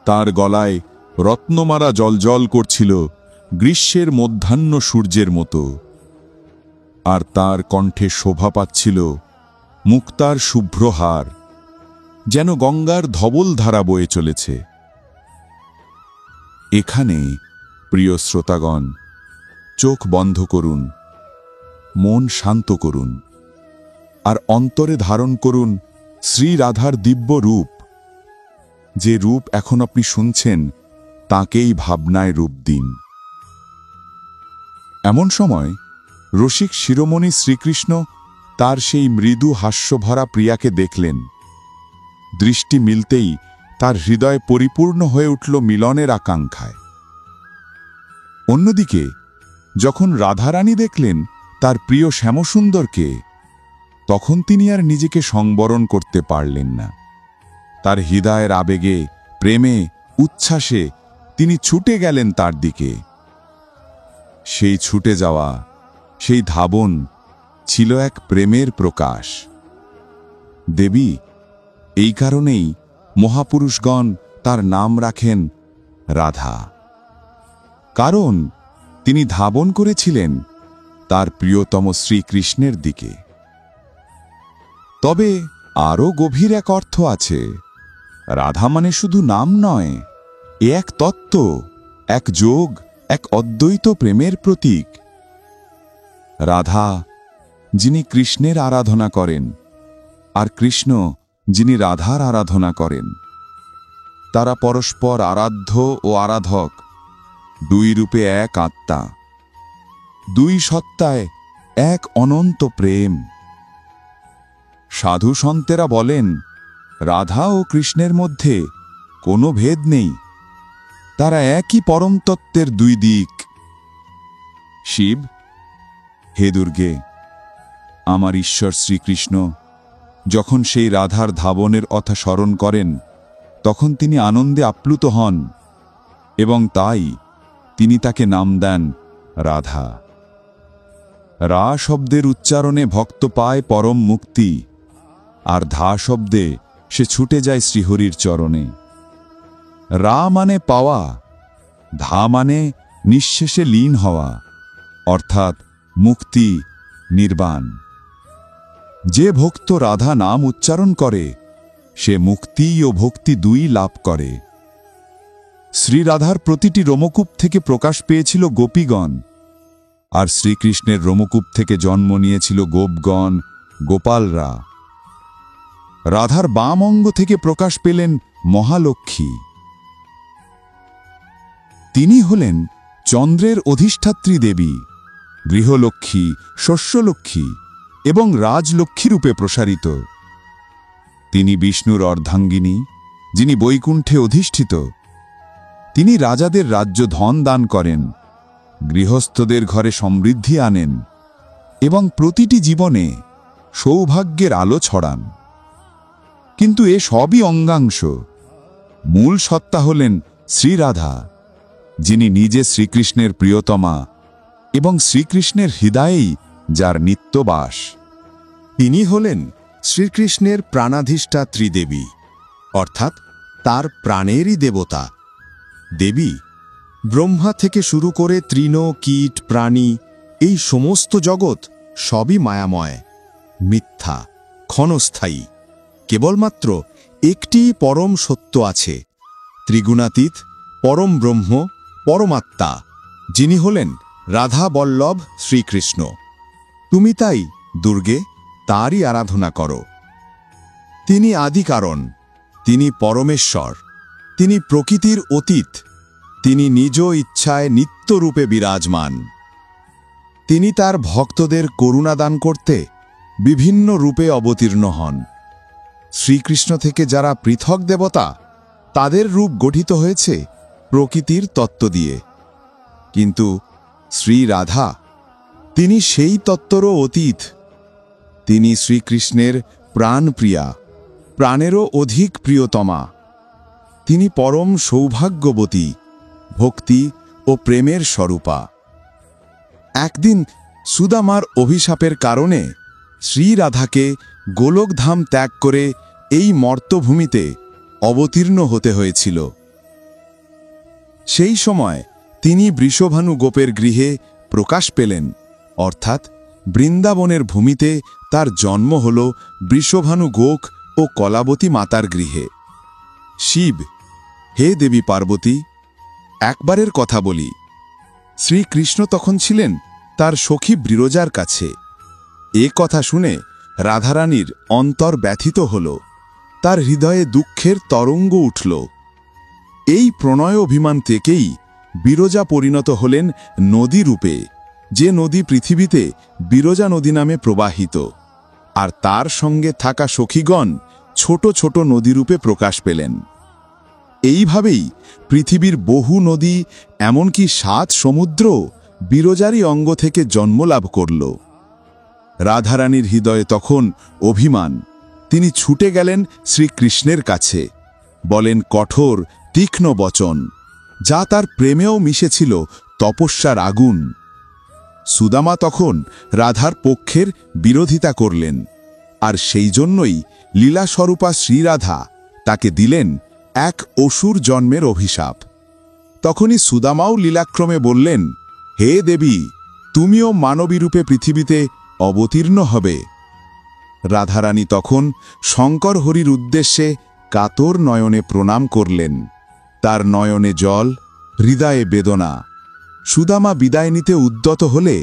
তার গলায় রত্নমারা জলজল করছিল গ্রীষ্মের মধ্যাহ্ন সূর্যের মতো, আর তার কণ্ঠে শোভা পাচ্ছিল মুক্তার শুভ্র হার। যেন গঙ্গার ধবল ধারা বয়ে চলেছে। এখানে প্রিয় শ্রোতাগণ, চোখ বন্ধ করুন, মন শান্ত করুন, আর অন্তরে ধারণ করুন শ্রী রাধার দিব্য রূপ। যে রূপ এখন আপনি শুনছেন, তাকেই ভাবনায় রূপ দিন। এমন সময় রসিক শিরোমণি শ্রীকৃষ্ণ তার সেই মৃদু হাস্যভরা প্রিয়াকে দেখলেন। দৃষ্টি মিলতেই তার হৃদয় পরিপূর্ণ হয়ে উঠল মিলনের আকাঙ্ক্ষায়। অন্যদিকে যখন রাধারানী দেখলেন তার প্রিয় শ্যামসুন্দরকে, তখন তিনি আর নিজেকে সংবরণ করতে পারলেন না। তার হৃদয়ের আবেগে, প্রেমে, উচ্ছ্বাসে তিনি ছুটে গেলেন তার দিকে। সেই ছুটে যাওয়া, সেই ধাবন ছিল এক প্রেমের প্রকাশ। দেবী, এই কারণেই মহাপুরুষগণ তার নাম রাখেন রাধা, কারণ তিনি ধাবন করেছিলেন তার প্রিয়তম শ্রীকৃষ্ণের দিকে। তবে আরও গভীর এক অর্থ আছে। রাধা মানে শুধু নাম নয়, এ এক তত্ত্ব, এক যোগ, এক অদ্বৈত প্রেমের প্রতীক। রাধা যিনি কৃষ্ণের আরাধনা করেন, আর কৃষ্ণ যিনি রাধার আরাধনা করেন, তারা পরস্পর আরাধ্য ও আরাধক, দুই রূপে এক আত্মা, দুই সত্তায় এক অনন্ত প্রেম। সাধু সন্তেরা বলেন, রাধা ও কৃষ্ণের মধ্যে কোনো ভেদ নেই, তারা একই পরমতত্ত্বের দুই দিক। শিব, হে দুর্গে, আমার ঈশ্বর শ্রীকৃষ্ণ যখন সেই রাধার ধাবনের কথা স্মরণ করেন, তখন তিনি আনন্দে আপ্লুত হন, এবং তাই তিনি তাকে নাম দেন রাধা। রা শব্দের উচ্চারণে ভক্ত পায় পরম মুক্তি, আর ধা শব্দে সে ছুটে যায় শ্রীহরির চরণে। রা মানে পাওয়া, ধা মানে নিঃশেষে লীন হওয়া, অর্থাৎ মুক্তি, নির্বাণ। যে ভক্ত রাধা নাম উচ্চারণ করে, সে মুক্তি ও ভক্তি দুই লাভ করে। শ্রীরাধার প্রতিটি রোমকূপ থেকে প্রকাশ পেয়েছিল গোপীগণ, আর শ্রীকৃষ্ণের রোমকূপ থেকে জন্ম নিয়েছিল গোপগণ, গোপালরা। রাধার বাম অঙ্গ থেকে প্রকাশ পেলেন মহালক্ষ্মী। তিনি হলেন চন্দ্রের অধিষ্ঠাত্রী দেবী, গৃহলক্ষ্মী, শস্যলক্ষ্মী এবং রাজলক্ষ্মী রূপে প্রসারিত। তিনি বিষ্ণুর অর্ধাঙ্গিনী, যিনি বৈকুণ্ঠে অধিষ্ঠিত। তিনি রাজাদের রাজ্য ধন দান করেন, গৃহস্থদের ঘরে সমৃদ্ধি আনেন এবং প্রতিটি জীবনে সৌভাগ্যের আলো ছড়ান। কিন্তু এ সবই অঙ্গাংশ। মূল সত্তা হলেন শ্রীরাধা, যিনি নিজে শ্রীকৃষ্ণের প্রিয়তমা এবং শ্রীকৃষ্ণের হৃদয়েই যার নিত্যবাস। তিনি হলেন শ্রীকৃষ্ণের প্রাণাধিষ্ঠাত্রী দেবী, অর্থাৎ তার প্রাণেরই দেবতা। দেবী ব্রহ্মা থেকে শুরু করে তৃণ, কীট, প্রাণী, এই সমস্ত জগৎ সবই মায়াময়, মিথ্যা, ক্ষণস্থায়ী। কেবলমাত্র একটি পরম সত্য আছে, ত্রিগুণাতীত পরম ব্রহ্ম, পরমাত্মা, যিনি হলেন রাধা বল্লভ শ্রীকৃষ্ণ। তুমি তাই দুর্গে তারই আরাধনা করো। তিনি আদি কারণ, তিনি পরমেশ্বর, তিনি প্রকৃতির অতীত, তিনি নিজ ইচ্ছায় নিত্যরূপে বিরাজমান। তিনি তার ভক্তদের করুণা দান করতে বিভিন্ন রূপে অবতীর্ণ হন। শ্রীকৃষ্ণ থেকে যারা পৃথক দেবতা, তাদের রূপ গঠিত হয়েছে প্রকৃতির তত্ত্ব দিয়ে। কিন্তু শ্রী রাধা, তিনি সেই তত্ত্বরও অতীত। তিনি শ্রীকৃষ্ণের প্রাণপ্রিয়া, প্রাণেরও অধিক প্রিয়তমা। তিনি পরম সৌভাগ্যবতী, ভক্তি ও প্রেমের স্বরূপা। একদিন সুদামার অভিশাপের কারণে শ্রীরাধাকে গোলকধাম ত্যাগ করে এই মর্তভূমিতে অবতীর্ণ হতে হয়েছিল। সেই সময় তিনি বৃষভানু গোপের গৃহে প্রকাশ পেলেন, অর্থাৎ বৃন্দাবনের ভূমিতে তার জন্ম হল বৃষভানু গোক ও ও কলাবতী মাতার গৃহে। শিব, হে দেবী পার্বতী, একবারের কথা বলি, শ্রীকৃষ্ণ তখন ছিলেন তার সখী বিরজার কাছে। এ কথা শুনে রাধারানীর অন্তর ব্যথিত হল, তার হৃদয়ে দুঃখের তরঙ্গ উঠল। এই প্রণয় অভিমান থেকেই বিরজা পরিণত হলেন নদী রূপে, যে নদী পৃথিবীতে বিরজা নদী নামে প্রবাহিত, আর তার সঙ্গে থাকা সখীগণ ছোট ছোট নদীরূপে প্রকাশ পেলেন। এইভাবেই পৃথিবীর বহু নদী, এমনকি 7 সমুদ্র বিরজারই অঙ্গ থেকে জন্মলাভ করল। রাধারানীর হৃদয়ে তখন অভিমান। তিনি ছুটে গেলেন শ্রীকৃষ্ণের কাছে, বলেন কঠোর তীক্ষ্ণ বচন, যা তার প্রেমেও মিশেছিল তপস্যার আগুন। সুদামা তখন রাধার পক্ষের বিরোধিতা করলেন, আর সেই জন্যই লীলাস্বরূপা শ্রীরাধা তাকে দিলেন এক অসুর জন্মের অভিশাপ। তখনই সুদামাও লীলাক্রমে বললেন, হে দেবী, তুমিও মানবী রূপে পৃথিবীতে অবতীর্ণ হবে। রাধারানী তখন শঙ্কর হরির উদ্দেশ্যে কাতর নয়নে প্রণাম করলেন। তার নয়নে জল, হৃদয়ে বেদনা। সুদামা বিদায় নিতে উদ্যত হলে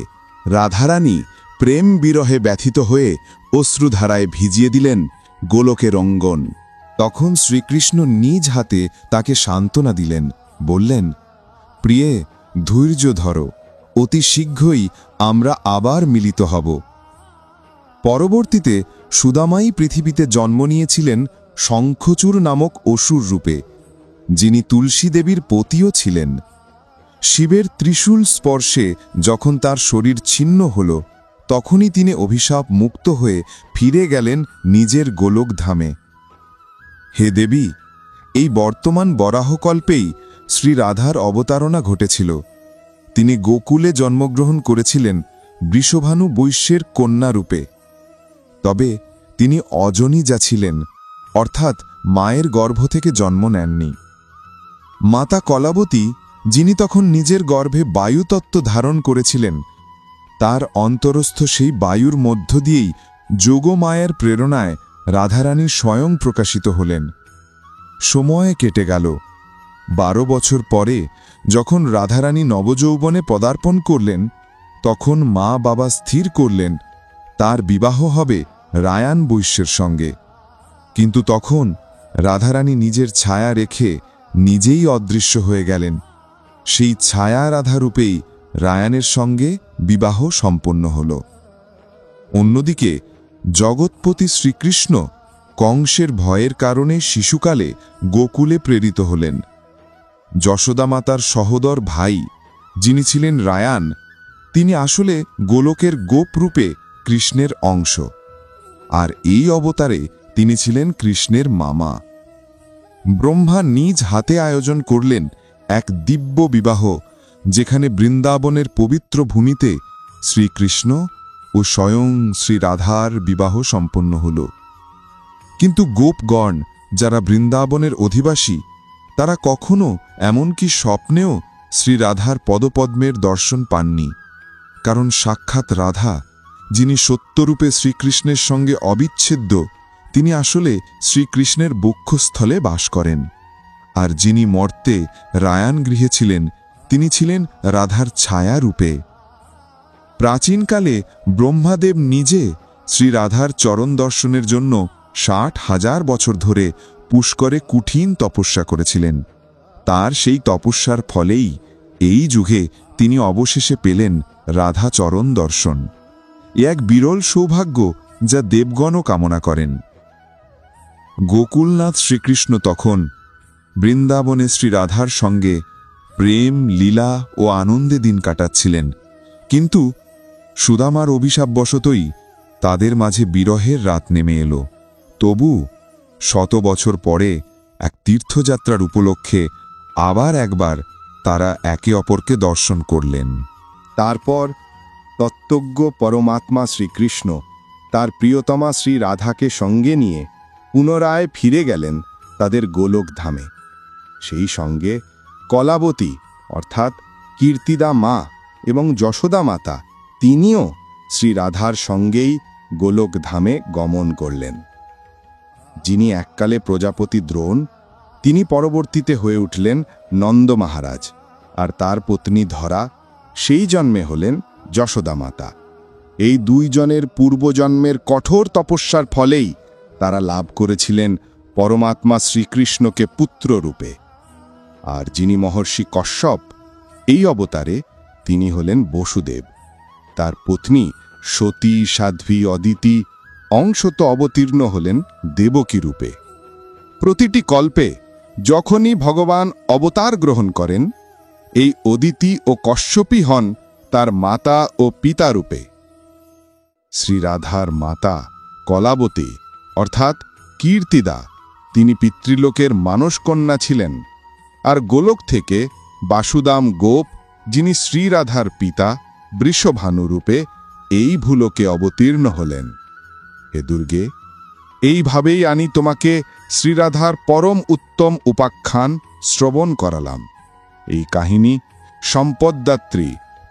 রাধারানী প্রেম বিরহে ব্যথিত হয়ে অশ্রুধারায় ভিজিয়ে দিলেন গোলকের অঙ্গন। তখন শ্রীকৃষ্ণ নিজ হাতে তাকে সান্ত্বনা দিলেন, বললেন, প্রিয়ে, ধৈর্য ধরো, অতি শীঘ্রই আমরা আবার মিলিত হব। পরবর্তীতে সুদামাই পৃথিবীতে জন্ম নিয়েছিলেন শঙ্খচূড় নামক অসুর রূপে, যিনি তুলসী দেবীর পতিও ছিলেন। শিবের ত্রিশূল স্পর্শে যখন তার শরীর ছিন্ন হল, তখনই তিনি অভিশাপ মুক্ত হয়ে ফিরে গেলেন নিজের গোলকধামে। হে দেবী, এই বর্তমান বরাহকল্পেই শ্রী রাধার অবতারণা ঘটেছিল। তিনি গোকুলে জন্মগ্রহণ করেছিলেন বৃষভানু বৈশ্যের কন্যা রূপে। তবে তিনি অজনীজা ছিলেন, অর্থাৎ মায়ের গর্ভ থেকে জন্ম নেননি। মাতা কলাবতী, যিনি তখন নিজের গর্ভে বায়ুতত্ত্ব ধারণ করেছিলেন, তার অন্তরস্থ সেই বায়ুর মধ্য দিয়েই যোগমায়ের প্রেরণায় রাধারানী স্বয়ং প্রকাশিত হলেন। সময় কেটে গেল। 12 বছর পরে যখন রাধারানী নবযৌবনে পদার্পণ করলেন, তখন মা বাবা স্থির করলেন তার বিবাহ হবে রায়ান বৈশ্যের সঙ্গে। কিন্তু তখন রাধারানী নিজের ছায়া রেখে নিজেই অদৃশ্য হয়ে গেলেন। সেই ছায়া রাধারূপেই রায়ানের সঙ্গে বিবাহ সম্পন্ন হল। অন্যদিকে জগৎপতি শ্রীকৃষ্ণ কংসের ভয়ের কারণে শিশুকালে গোকুলে প্রেরিত হলেন। যশোদা মাতার সহোদর ভাই, যিনি ছিলেন রায়ান, তিনি আসলে গোলকের গোপরূপে কৃষ্ণের অংশ, আর এই অবতারে তিনি ছিলেন কৃষ্ণের মামা। ব্রহ্মা নিজ হাতে আয়োজন করলেন এক দিব্য বিবাহ, যেখানে বৃন্দাবনের পবিত্র ভূমিতে শ্রীকৃষ্ণ ও স্বয়ং শ্রী রাধার বিবাহ সম্পন্ন হল। কিন্তু গোপগণ, যারা বৃন্দাবনের অধিবাসী, তারা কখনো, এমনকি স্বপ্নেও শ্রী রাধার পদপদ্মের দর্শন পাননি। কারণ সাক্ষাৎ রাধা, যিনি সত্যরূপে শ্রীকৃষ্ণের সঙ্গে অবিচ্ছেদ্য, তিনি আসলে শ্রীকৃষ্ণের বক্ষস্থলে বাস করেন। আর যিনি মর্তে রায়ান গৃহে ছিলেন, তিনি ছিলেন রাধার ছায়া রূপে। প্রাচীনকালে ব্রহ্মাদেব নিজে শ্রী রাধার চরণ দর্শনের জন্য 60,000 বছর ধরে পুষ্করে কঠিন তপস্যা করেছিলেন। তার সেই তপস্যার ফলেই এই যুগে তিনি অবশেষে পেলেন রাধা চরণ দর্শন। এক বিরল সৌভাগ্য, যা দেবগণও কামনা করেন। গোকুলনাথ শ্রীকৃষ্ণ তখন বৃন্দাবনে শ্রী রাধার সঙ্গে প্রেম, লীলা ও আনন্দে দিন কাটাচ্ছিলেন। কিন্তু সুদামার অভিশাপবশতই তাদের মাঝে বিরহের রাত নেমে এলো। তবু 100 বছর পরে এক তীর্থযাত্রার উপলক্ষে আবার একবার তারা একে অপরকে দর্শন করলেন। তারপর তত্ত্বজ্ঞ পরমাত্মা শ্রীকৃষ্ণ তার প্রিয়তমা শ্রী রাধাকে সঙ্গে নিয়ে পুনরায় ফিরে গেলেন তাদের গোলকধামে। সেই সঙ্গে কলাবতী অর্থাৎ কীর্তিদা মা এবং যশোদা মাতা, তিনিও শ্রী রাধার সঙ্গেই গোলকধামে গমন করলেন। যিনি এককালে প্রজাপতি দ্রোণ, তিনি পরবর্তীতে হয়ে উঠলেন নন্দ মহারাজ, আর তার পত্নী ধরা সেই জন্মে হলেন যশোদা মাতা। এই দুইজনের পূর্বজন্মের কঠোর তপস্যার ফলেই তারা লাভ করেছিলেন পরমাত্মা শ্রীকৃষ্ণকে পুত্ররূপে। আর যিনি মহর্ষি কশ্যপ, এই অবতারে তিনি হলেন বসুদেব। তার পত্নী সতী, সাধ্বী, অদিতি অংশত অবতীর্ণ হলেন দেবকী রূপে। প্রতিটি কল্পে যখনই ভগবান অবতার গ্রহণ করেন, এই অদিতি ও কশ্যপই হন তার মাতা ও পিতা রূপে। শ্রীরাধার মাতা কলাবতী অর্থাৎ কীর্তিদা, তিনি পিতৃলোকের মানসকন্যা ছিলেন। আর গোলক থেকে বাসুদাম গোপ, যিনি শ্রীরাধার পিতা, বৃষভানু রূপে এই ভূলোকে অবতীর্ণ হলেন। হে দুর্গে, এইভাবেই আমি তোমাকে শ্রীরাধার পরম উত্তম উপাখ্যান শ্রবণ করালাম। এই কাহিনী সম্পদদাত্রী,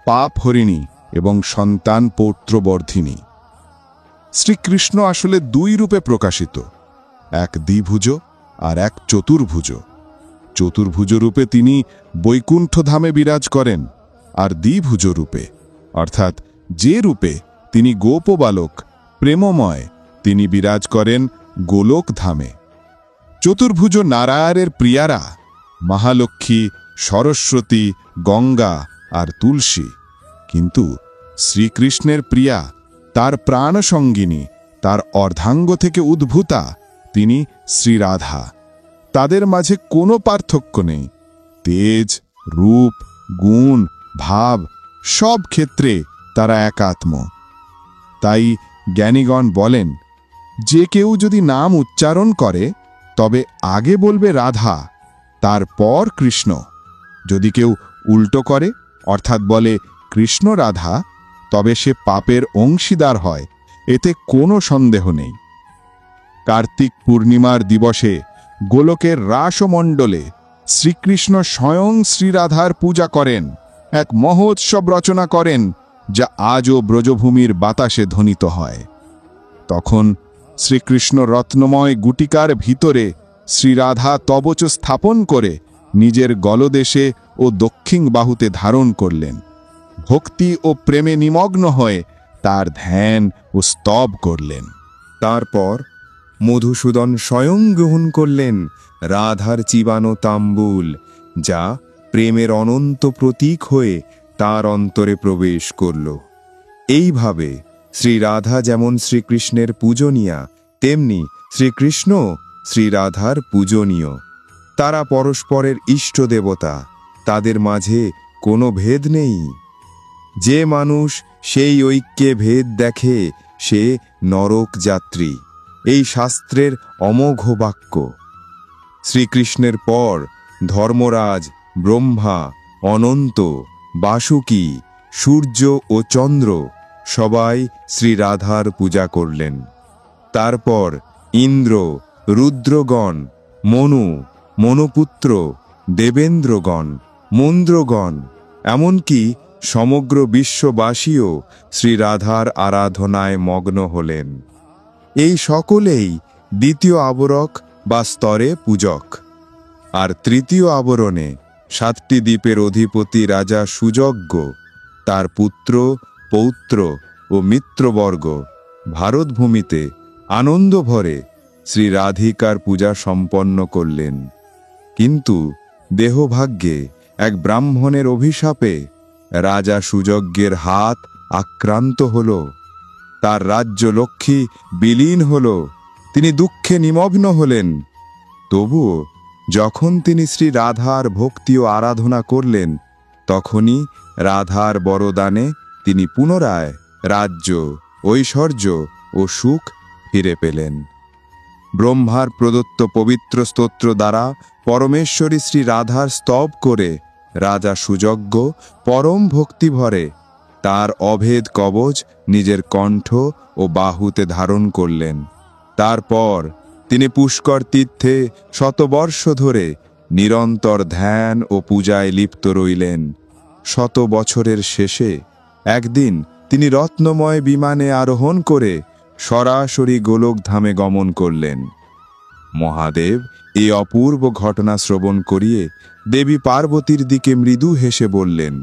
পাপ হরিণী এবং সন্তান পৌত্রবর্ধিনী। শ্রীকৃষ্ণ আসলে দুই রূপে প্রকাশিত, এক দ্বিভুজ আর এক চতুর্ভুজ। চতুর্ভুজ রূপে তিনি বৈকুণ্ঠ ধামে বিরাজ করেন, আর দ্বিভুজ রূপে অর্থাৎ যে রূপে তিনি গোপ বালক প্রেমময়, তিনি বিরাজ করেন গোলক ধামে। চতুর্ভুজ নারায়ণের প্রিয়ারা মহালক্ষ্মী, সরস্বতী, গঙ্গা আর তুলসী, কিন্তু শ্রীকৃষ্ণের প্রিয়া, তার প্রাণসঙ্গিনী, তার অর্ধাঙ্গ থেকে উদ্ভূতা তিনি শ্রীরাধা। তাদের মাঝে কোনো পার্থক্য নেই। তেজ, রূপ, গুণ, ভাব সব ক্ষেত্রে তারা একাত্ম। তাই জ্ঞানীগণ বলেন, যে কেউ যদি নাম উচ্চারণ করে তবে আগে বলবে রাধা, তারপর কৃষ্ণ। যদি কেউ উল্টো করে অর্থাৎ বলে কৃষ্ণ রাধা, তবে সে পাপের অংশীদার হয়, এতে কোনো সন্দেহ নেই। কার্তিক পূর্ণিমার দিবসে গোলকের রাসমণ্ডলে শ্রীকৃষ্ণ স্বয়ং শ্রীরাধার পূজা করেন, এক মহোৎসব রচনা করেন, যা আজও ব্রজভূমির বাতাসে ধ্বনিত হয়। তখন শ্রীকৃষ্ণ রত্নময় গুটিকার ভিতরে শ্রীরাধা তবচ স্থাপন করে নিজের গলদেশে ও দক্ষিণ বাহুতে ধারণ করলেন। ভক্তি ও প্রেমে নিমগ্ন হয়ে তার ধ্যান ও স্তব করলেন। তারপর মধুসূদন স্বয়ং গ্রহণ করলেন রাধার চিবানো তাম্বুল, যা প্রেমের অনন্ত প্রতীক হয়ে তার অন্তরে প্রবেশ করল। এইভাবে শ্রীরাধা যেমন শ্রীকৃষ্ণের পূজনীয়া, তেমনি শ্রীকৃষ্ণ শ্রীরাধার পূজনীয়। তারা পরস্পরের ইষ্ট দেবতা, তাদের মাঝে কোনো ভেদ নেই। যে মানুষ সেই ঐক্যে ভেদ দেখে, সে নরক যাত্রী, এই শাস্ত্রের অমোঘ বাক্য। শ্রীকৃষ্ণের পর ধর্মরাজ, ব্রহ্মা, অনন্ত, বাসুকী, সূর্য ও চন্দ্র সবাই শ্রীরাধার পূজা করলেন। তারপর ইন্দ্র, রুদ্রগণ, মনু, মনুপুত্র, দেবেন্দ্রগণ, মন্দ্রগণ, এমনকি সমগ্র বিশ্ববাসীও শ্রীরাধার আরাধনায় মগ্ন হলেন। এই সকলেই দ্বিতীয় আবরক বা স্তরে পূজক। আর তৃতীয় আবরণে 7টি দ্বীপের অধিপতি রাজা সুযজ্ঞ, তার পুত্র, পৌত্র ও মিত্রবর্গ ভারতভূমিতে আনন্দ ভরে শ্রীরাধিকার পূজা সম্পন্ন করলেন। কিন্তু দেহভাগ্যে এক ব্রাহ্মণের অভিশাপে রাজা সুযজ্ঞের হাত আক্রান্ত হল, তার রাজ্য লক্ষ্মী বিলীন হল, তিনি দুঃখে নিমগ্ন হলেন। তবুও যখন তিনি শ্রী রাধার ভক্তি ও আরাধনা করলেন, তখনই রাধার বরদানে তিনি পুনরায় রাজ্য, ঐশ্বর্য ও সুখ ফিরে পেলেন। ব্রহ্মার প্রদত্ত পবিত্র স্তোত্র দ্বারা পরমেশ্বরী শ্রী রাধার স্তব করে রাজা সুযজ্ঞ পরম ভক্তিভরে তার অভেদ কবচ নিজের কণ্ঠ ও বাহুতে ধারণ করলেন। তারপর তিনি পুষ্কর তীর্থে শতবর্ষ ধরে নিরন্তর ধ্যান ও পূজায় লিপ্ত রইলেন। 100 বছরের শেষে একদিন তিনি রত্নময় বিমানে আরোহণ করে সরাসরি গোলকধামে গমন করলেন। মহাদেব এই অপূর্ব ঘটনা শ্রবণ করিয়ে দেবী পার্বতীর দিকে মৃদু হেসে বললেন,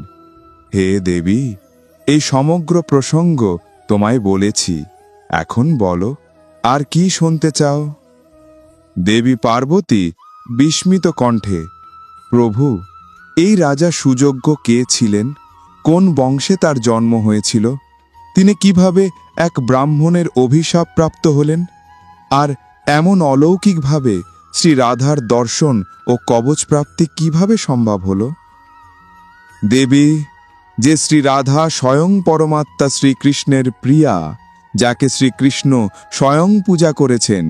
হে দেবী, এই সমগ্র প্রসঙ্গ তোমায় বলেছি, এখন বলো আর কি শুনতে চাও? দেবী পার্বতী বিস্মিত কণ্ঠে, প্রভু, এই রাজা সুযোগ্য কে ছিলেন? কোন বংশে তার জন্ম হয়েছিল? তিনি কিভাবে এক ব্রাহ্মণের অভিশাপ প্রাপ্ত হলেন? আর এমন অলৌকিকভাবে শ্রী রাধার দর্শন ও কবচ প্রাপ্তি কিভাবে সম্ভব হল? দেবী, যে শ্রী রাধা স্বয়ং পরমাত্মা শ্রীকৃষ্ণের প্রিয়া, যাকে শ্রীকৃষ্ণ স্বয়ং পূজা করেছেন,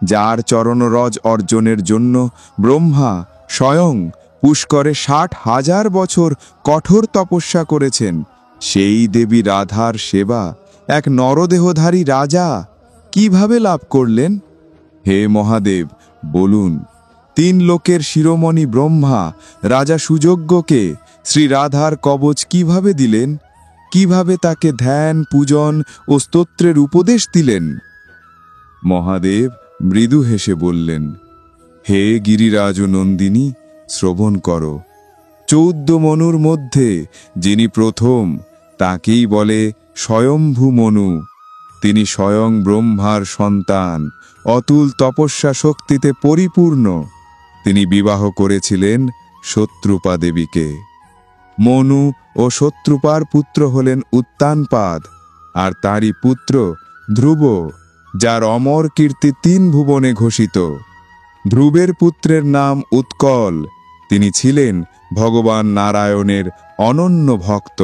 যার চরণরজ অর্জনের জন্য ব্রহ্মা স্বয়ং পুষ্করে ৬০,০০০ বছর কঠোর তপস্যা করেছেন, সেই দেবী রাধার সেবা এক নরদেহধারী রাজা কিভাবে লাভ করলেন? হে মহাদেব, বলুন, ৩ লোকের শিরোমণি ব্রহ্মা রাজা সুযোগ্যকে শ্রী রাধার কবচ কিভাবে দিলেন? কিভাবে তাকে ধ্যান, পূজন ও স্তোত্রের উপদেশ দিলেন? মহাদেব মৃদু হেসে বললেন, হে গিরিরাজ ও নন্দিনী, শ্রবণ করো। ১৪ মনুর মধ্যে যিনি প্রথম, তাকেই বলে স্বয়ম্ভু মনু। তিনি স্বয়ং ব্রহ্মার সন্তান, অতুল তপস্যা শক্তিতে পরিপূর্ণ। তিনি বিবাহ করেছিলেন শত্রুপা দেবীকে। মনু ও শত্রুপার পুত্র হলেন উত্তানপাদ, আর তারই পুত্র ধ্রুব, যার অমর কীর্তি ৩ ভুবনে ঘোষিত। ধ্রুবের পুত্রের নাম উৎকল, তিনি ছিলেন ভগবান নারায়ণের অনন্য ভক্ত।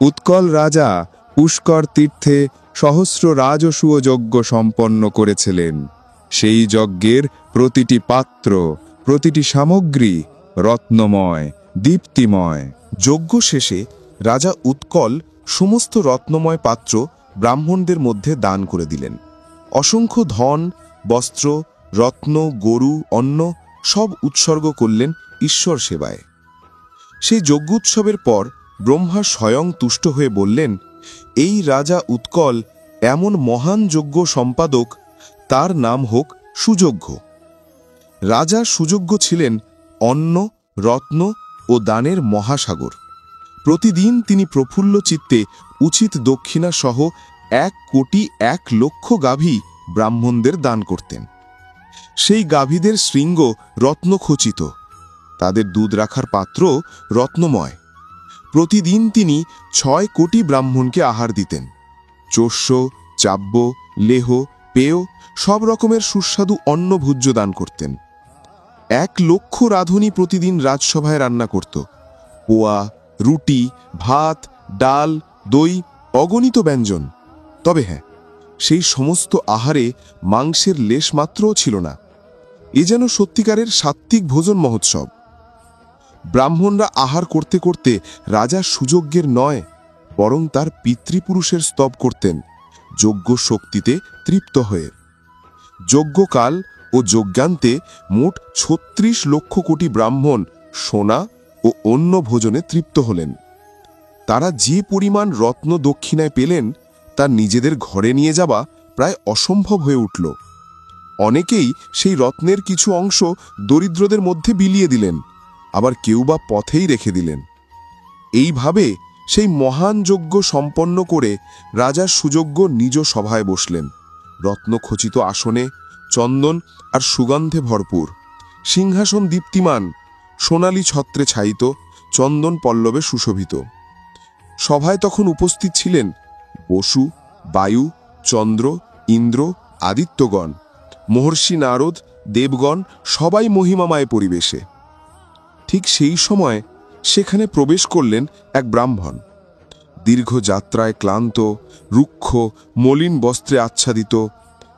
উৎকল রাজা পুষ্কর তীর্থে সহস্র রাজসূয় যজ্ঞ সম্পন্ন করেছিলেন। সেই যজ্ঞের প্রতিটি পাত্র, প্রতিটি সামগ্রী রত্নময়, দীপ্তিময়। যজ্ঞ শেষে রাজা উৎকল সমস্ত রত্নময় পাত্র ব্রাহ্মণদের মধ্যে দান করে দিলেন। অসংখ্য ধন, বস্ত্র, রত্ন, গরু, অন্ন সব উৎসর্গ করলেন ঈশ্বর সেবায়। সেই যজ্ঞ উৎসবের পর ব্রহ্মা স্বয়ং তুষ্ট হয়ে বললেন, এই রাজা উৎকল এমন মহান যজ্ঞ সম্পাদক, তার নাম হোক সুযোগ্য। রাজা সুযোগ্য ছিলেন অন্ন, রত্ন ও দানের মহাসাগর। প্রতিদিন তিনি প্রফুল্ল চিত্তে উচিত দক্ষিণা সহ ১,০১,০০,০০০ গাভী ব্রাহ্মণদের দান করতেন। সেই গাভীদের শৃঙ্গ রত্নখচিত, তাদের দুধ রাখার পাত্র রত্নময়। প্রতিদিন তিনি ৬ কোটি ব্রাহ্মণকে আহার দিতেন। চোষ্য, চাব্য, লেহ, পেয় সব রকমের সুস্বাদু অন্ন ভোজ্য দান করতেন। ১,০০,০০০ রাঁধুনি প্রতিদিন রাজসভায় রান্না করত। পোয়া, রুটি, ভাত, ডাল, দই, অগণিত ব্যঞ্জন। তবে হ্যাঁ, সেই সমস্ত আহারে মাংসের লেশমাত্রও ছিল না। এ যেন সত্যিকারের সাত্ত্বিক ভোজন মহোৎসব। ব্রাহ্মণরা আহার করতে করতে রাজা সুযোগ্যের নয়, বরং তার পিতৃপুরুষের স্তব করতেন, যজ্ঞ শক্তিতে তৃপ্ত হয়ে। যজ্ঞকাল ও যজ্ঞান্তে মোট ৩৬ লক্ষ কোটি ব্রাহ্মণ সোনা ও অন্য ভোজনে তৃপ্ত হলেন। তারা যে পরিমাণ রত্ন দক্ষিণায় পেলেন, তা নিজেদের ঘরে নিয়ে যাওয়া প্রায় অসম্ভব হয়ে উঠল। অনেকেই সেই রত্নের কিছু অংশ দরিদ্রদের মধ্যে বিলিয়ে দিলেন, আবার কেউ বা পথেই রেখে দিলেন। এইভাবে সেই মহান যজ্ঞ সম্পন্ন করে রাজা সুযোগ্য নিজ সভায় বসলেন। রত্নখচিত আসনে, চন্দন আর সুগন্ধে ভরপুর, সিংহাসন দীপ্তিমান, সোনালী ছত্রে ছায়িত, চন্দন পল্লবে সুশোভিত। সভায় তখন উপস্থিত ছিলেন বসু, বায়ু, চন্দ্র, ইন্দ্র, আদিত্যগণ, মহর্ষি নারদ, দেবগণ, সবাই মহিমাময় পরিবেশে। ঠিক সেই সময় সেখানে প্রবেশ করলেন এক ব্রাহ্মণ। দীর্ঘ যাত্রায় ক্লান্ত, রুক্ষ, মলিন বস্ত্রে আচ্ছাদিত,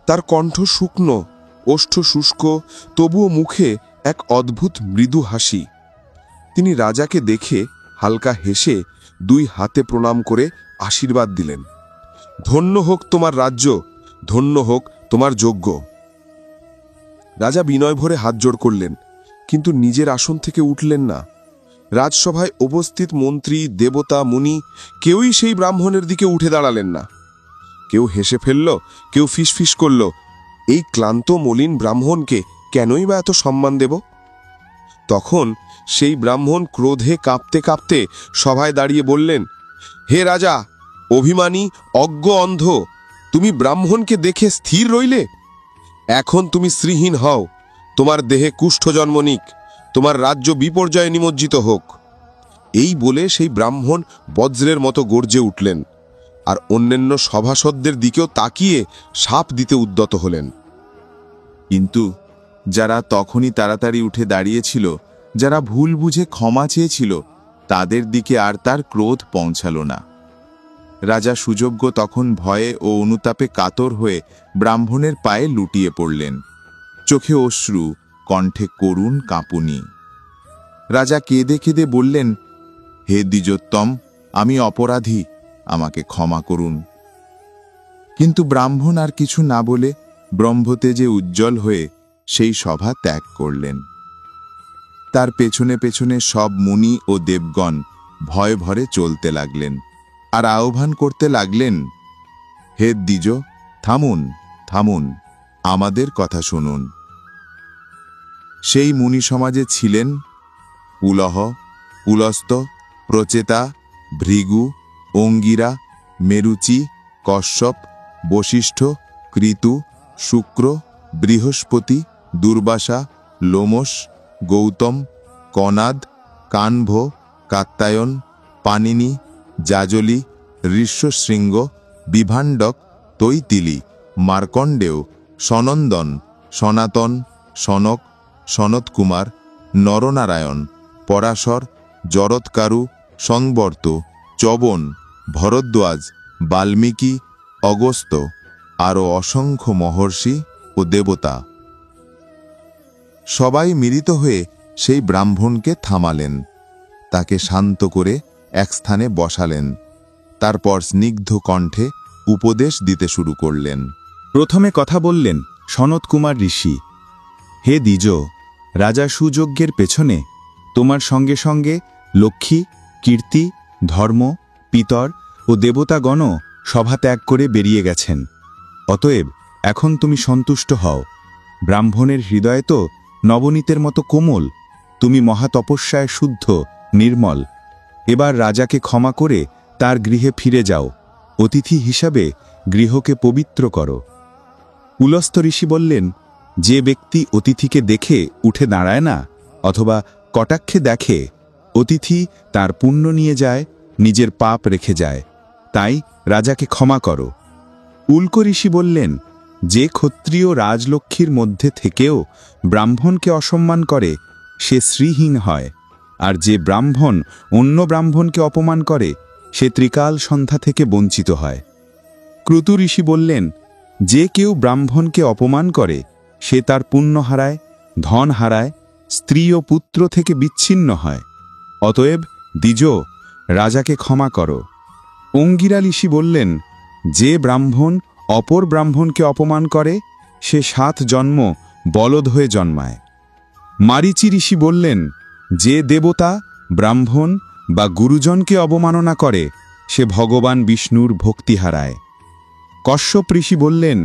তার কণ্ঠ শুকনো, ওষ্ঠ শুষ্ক, তবুও মুখে এক অদ্ভুত মৃদু হাসি। তিনি রাজাকে দেখে হালকা হেসে 2 হাতে প্রণাম করে আশীর্বাদ দিলেন। ধন্য হোক তোমার রাজ্য, ধন্য হোক তোমার যজ্ঞ। রাজা বিনয় ভরে হাত জোড় করলেন, কিন্তু নিজের আসন থেকে উঠলেন না। রাজসভায় উপস্থিত মন্ত্রী, দেবতা, মুনি কেউই সেই ব্রাহ্মণের দিকে উঠে দাঁড়ালেন না। কেউ হেসে ফেলল, কেউ ফিসফিস করল, এই ক্লান্ত মলিন ব্রাহ্মণকে কেনই বা এত সম্মান দেব? তখন সেই ব্রাহ্মণ ক্রোধে কাঁপতে কাঁপতে সভায় দাঁড়িয়ে বললেন, হে রাজা, অভিমানী, অজ্ঞ, অন্ধ, তুমি ব্রাহ্মণকে দেখে স্থির রইলে? এখন তুমি শ্রীহীন হও, তোমার দেহে কুষ্ঠ জন্ম নিক, তোমার রাজ্য বিপর্যয়ে নিমজ্জিত হোক। এই বলে সেই ব্রাহ্মণ বজ্রের মতো গর্জে উঠলেন, আর অন্যান্য সভাসদদের দিকেও তাকিয়ে শাপ দিতে উদ্যত হলেন। কিন্তু যারা তখনই তাড়াতাড়ি উঠে দাঁড়িয়েছিল, যারা ভুল বুঝে ক্ষমা চেয়েছিল, তাদের দিকে আর তার ক্রোধ পৌঁছাল না। রাজা সুযোগ্য তখন ভয়ে ও অনুতাপে কাতর হয়ে ব্রাহ্মণের পায়ে লুটিয়ে পড়লেন, চোখে অশ্রু, কণ্ঠে করুণ কাঁপুনি। রাজা কেঁদে কেঁদে বললেন, হে দ্বিজোত্তম, আমি অপরাধী, আমাকে ক্ষমা করুন। কিন্তু ব্রাহ্মণ আর কিছু না বলে ব্রহ্মতেজে উজ্জ্বল হয়ে সেই সভা ত্যাগ করলেন। তার পেছনে পেছনে সব মুনি ও দেবগণ ভয় ভরে চলতে লাগলেন, আর আহ্বান করতে লাগলেন, হে দ্বিজ, থামুন, থামুন, আমাদের কথা শুনুন। সেই মুনি সমাজে ছিলেন পুলহ, পুলস্ত, প্রচেতা, ভৃগু, অঙ্গিরা, মেরুচি, কশ্যপ, বশিষ্ঠ, কৃতু, শুক্র, বৃহস্পতি, দুর্বাসা, লোমস, গৌতম, কনাদ, কানভ, কাত্যায়ন, পানিনি, যাজলি, ঋষ্যশৃঙ্গ, বিভাণ্ডক, তৈতিলি, মার্কণ্ডেয়, সনন্দন, সনাতন, সনক, সনৎকুমার, নরনারায়ণ, পরাশর, জরৎকারু, সংবর্ত, চবন, ভরদ্বাজ, বাল্মীকি, অগস্ত্য, আরও অসংখ্য মহর্ষি ও দেবতা সবাই মিলিত হয়ে সেই ব্রাহ্মণকে থামালেন, তাকে শান্ত করে এক স্থানে বসালেন। তারপর স্নিগ্ধ কণ্ঠে উপদেশ দিতে শুরু করলেন। প্রথমে কথা বললেন সনৎকুমার ঋষি, হে দ্বিজ, রাজা সুযজ্ঞের পেছনে তোমার সঙ্গে সঙ্গে লক্ষ্মী, কীর্তি, ধর্ম, পিতর ও দেবতাগণও সভা ত্যাগ করে বেরিয়ে গেছেন। অতএব এখন তুমি সন্তুষ্ট হও। ব্রাহ্মণের হৃদয় তো নবনীতের মতো কোমল, তুমি মহাতপস্যায় শুদ্ধ, নির্মল। এবার রাজাকে ক্ষমা করে তার গৃহে ফিরে যাও, অতিথি হিসাবে গৃহকে পবিত্র করো। পুলস্ত ঋষি বললেন, যে ব্যক্তি অতিথিকে দেখে উঠে দাঁড়ায় না অথবা কটাক্ষে দেখে, অতিথি তার পুণ্য নিয়ে যায়, নিজের পাপ রেখে যায়, তাই রাজাকে ক্ষমা করো। উল্ক ঋষি বললেন, যে ক্ষত্রিয় রাজলক্ষ্মীর মধ্যে থেকেও ব্রাহ্মণকে অসম্মান করে সে শ্রীহীন হয়, আর যে ব্রাহ্মণ অন্য ব্রাহ্মণকে অপমান করে সে ত্রিকাল সন্ধ্যা থেকে বঞ্চিত হয়। ক্রতু ঋষি বললেন, যে কেউ ব্রাহ্মণকে অপমান করে সে তার পুণ্য হারায়, ধন হারায়, স্ত্রী ও পুত্র থেকে বিচ্ছিন্ন হয়। অতএব দ্বিজ, রাজাকে ক্ষমা করো। অঙ্গিরা ঋষি বললেন, যে ব্রাহ্মণ অপর ব্রাহ্মণকে অপমান করে সে 7 জন্ম বলদ হয়ে জন্মায়। মারীচি ঋষি বললেন, যে দেবতা ব্রাহ্মণ বা গুরুজনকে অবমাননা করে সে ভগবান বিষ্ণুর ভক্তি হারায়। কশ্যপ ঋষি বললেন,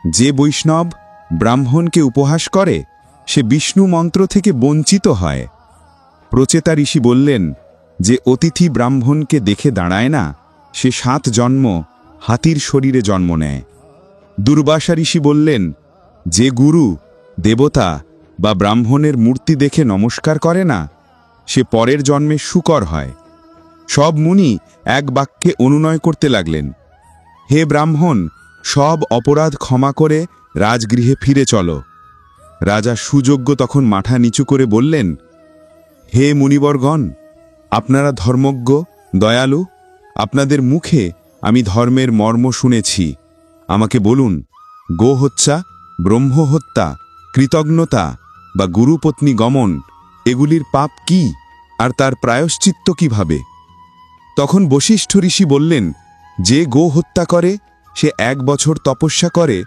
যে বৈষ্ণব ব্রাহ্মণকে উপহাস করে সে বিষ্ণু মন্ত্র থেকে বঞ্চিত হয়। প্রচেতা ঋষি বললেন, যে অতিথি ব্রাহ্মণকে দেখে দাঁড়ায় না সে 7 জন্ম হাতির শরীরে জন্ম নেয়। দুর্বাসা ঋষি বললেন, যে গুরু দেবতা বা ব্রাহ্মণের মূর্তি দেখে নমস্কার করে না সে পরের জন্মে শূকর হয়। সব মুনি এক বাক্যে অনুনয় করতে লাগলেন, হে ব্রাহ্মণ, সব অপরাধ ক্ষমা করে রাজগৃহে ফিরে চলো। রাজা সুযোগ্য তখন মাথা নিচু করে বললেন, হে মুনিবরগণ, আপনারা ধর্মজ্ঞ, দয়ালু, আপনাদের মুখে আমি ধর্মের মর্ম শুনেছি। আমাকে বলুন, গোহত্যা, ব্রহ্মহত্যা, কৃতজ্ঞতা বা গুরুপত্নী গমন এগুলির পাপ কি, আর তার প্রায়শ্চিত্ত কিভাবে? তখন বশিষ্ঠ ঋষি বললেন, যে গো হত্যা করে সে 1 বছর তপস্যা করে,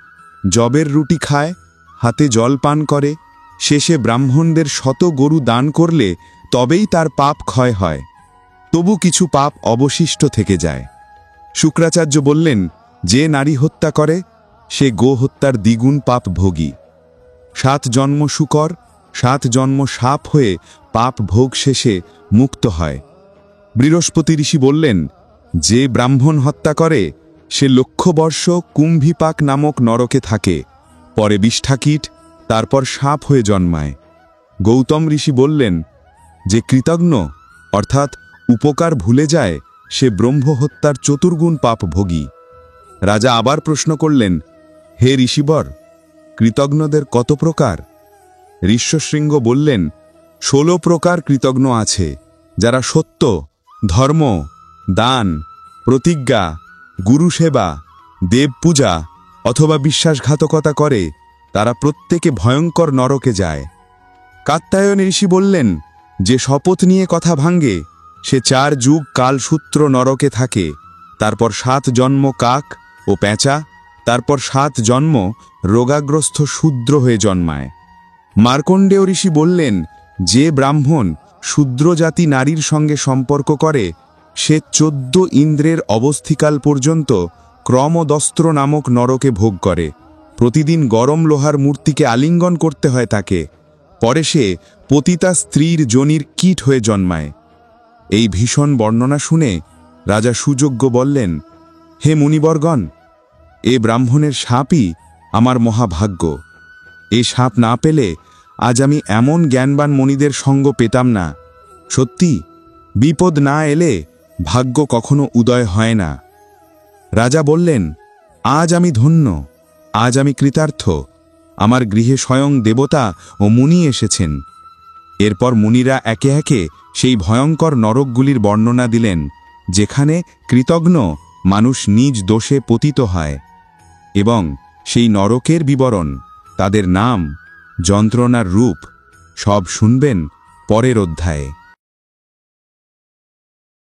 জবের রুটি খায়, হাতে জল পান করে, শেষে ব্রাহ্মণদের 100 গরু দান করলে তবেই তার পাপ ক্ষয় হয়, তবু কিছু পাপ অবশিষ্ট থেকে যায়। শুক্রাচার্য বললেন, যে নারী হত্যা করে সে গো হত্যার দ্বিগুণ পাপ ভোগী। 7 জন্ম শূকর, 7 জন্ম সাপ হয়ে পাপ ভোগ শেষে মুক্ত হয়। বৃহস্পতি ঋষি বললেন, যে ব্রাহ্মণ হত্যা করে সে 1,00,000 বর্ষ কুম্ভীপাক নামক নরকে থাকে, পরে বিষ্ঠাকীট, তারপর সাপ হয়ে জন্মায়। গৌতম ঋষি বললেন, যে কৃতজ্ঞ অর্থাৎ উপকার ভুলে যায় সে ব্রহ্ম হত্যার 4 গুণ পাপ ভোগী। রাজা আবার প্রশ্ন করলেন, হে ঋষিবর, কৃতজ্ঞদের কত প্রকার? ঋষ্যশৃঙ্গ বললেন, 16 প্রকার কৃতজ্ঞ আছে, যারা সত্য, ধর্ম, দান, প্রতিজ্ঞা, গুরু সেবা, দেব পূজা অথবা বিশ্বাসঘাতকতা করে তারা প্রত্যেকে ভয়ঙ্কর নরকে যায়। কাত্যায়ন ঋষি বললেন, যে শপথ নিয়ে কথা ভাঙ্গে সে 4 যুগ কালসূত্র নরকে থাকে, তারপর 7 জন্ম কাক ও পেঁচা, তারপর 7 জন্ম রোগাগ্রস্ত শূদ্র হয়ে জন্মায়। মার্কণ্ডেয় ঋষি বললেন, যে ব্রাহ্মণ শূদ্র জাতি নারীর সঙ্গে সম্পর্ক করে সে 14 ইন্দ্রের অবস্থাকাল পর্যন্ত ক্রমদস্ত্র নামক নরকে ভোগ করে। প্রতিদিন গরম লোহার মূর্তিকে আলিঙ্গন করতে হয় তাকে, পরে সে পতিতা স্ত্রীর যোনির কীট হয়ে জন্মায়। এই ভীষণ বর্ণনা শুনে রাজা সুযোগ্য বললেন, হে মুনিবরগণ, এ ব্রাহ্মণের সাপই আমার মহাভাগ্য। এ সাপ না পেলে আজ আমি এমন জ্ঞানবান মণিদের সঙ্গ পেতাম না। সত্যি, বিপদ না এলে ভাগ্য কখনো উদয় হয় না। রাজা বললেন, আজ আমি ধন্য, আজ আমি কৃতার্থ, আমার গৃহে স্বয়ং দেবতা ও মুনি এসেছেন। এরপর মুনিরা একে একে সেই ভয়ঙ্কর নরকগুলির বর্ণনা দিলেন, যেখানে কৃতজ্ঞ মানুষ নিজ দোষে পতিত হয়, এবং সেই নরকের বিবরণ, তাদের নাম, যন্ত্রণার রূপ সব শুনবেন পরের অধ্যায়ে।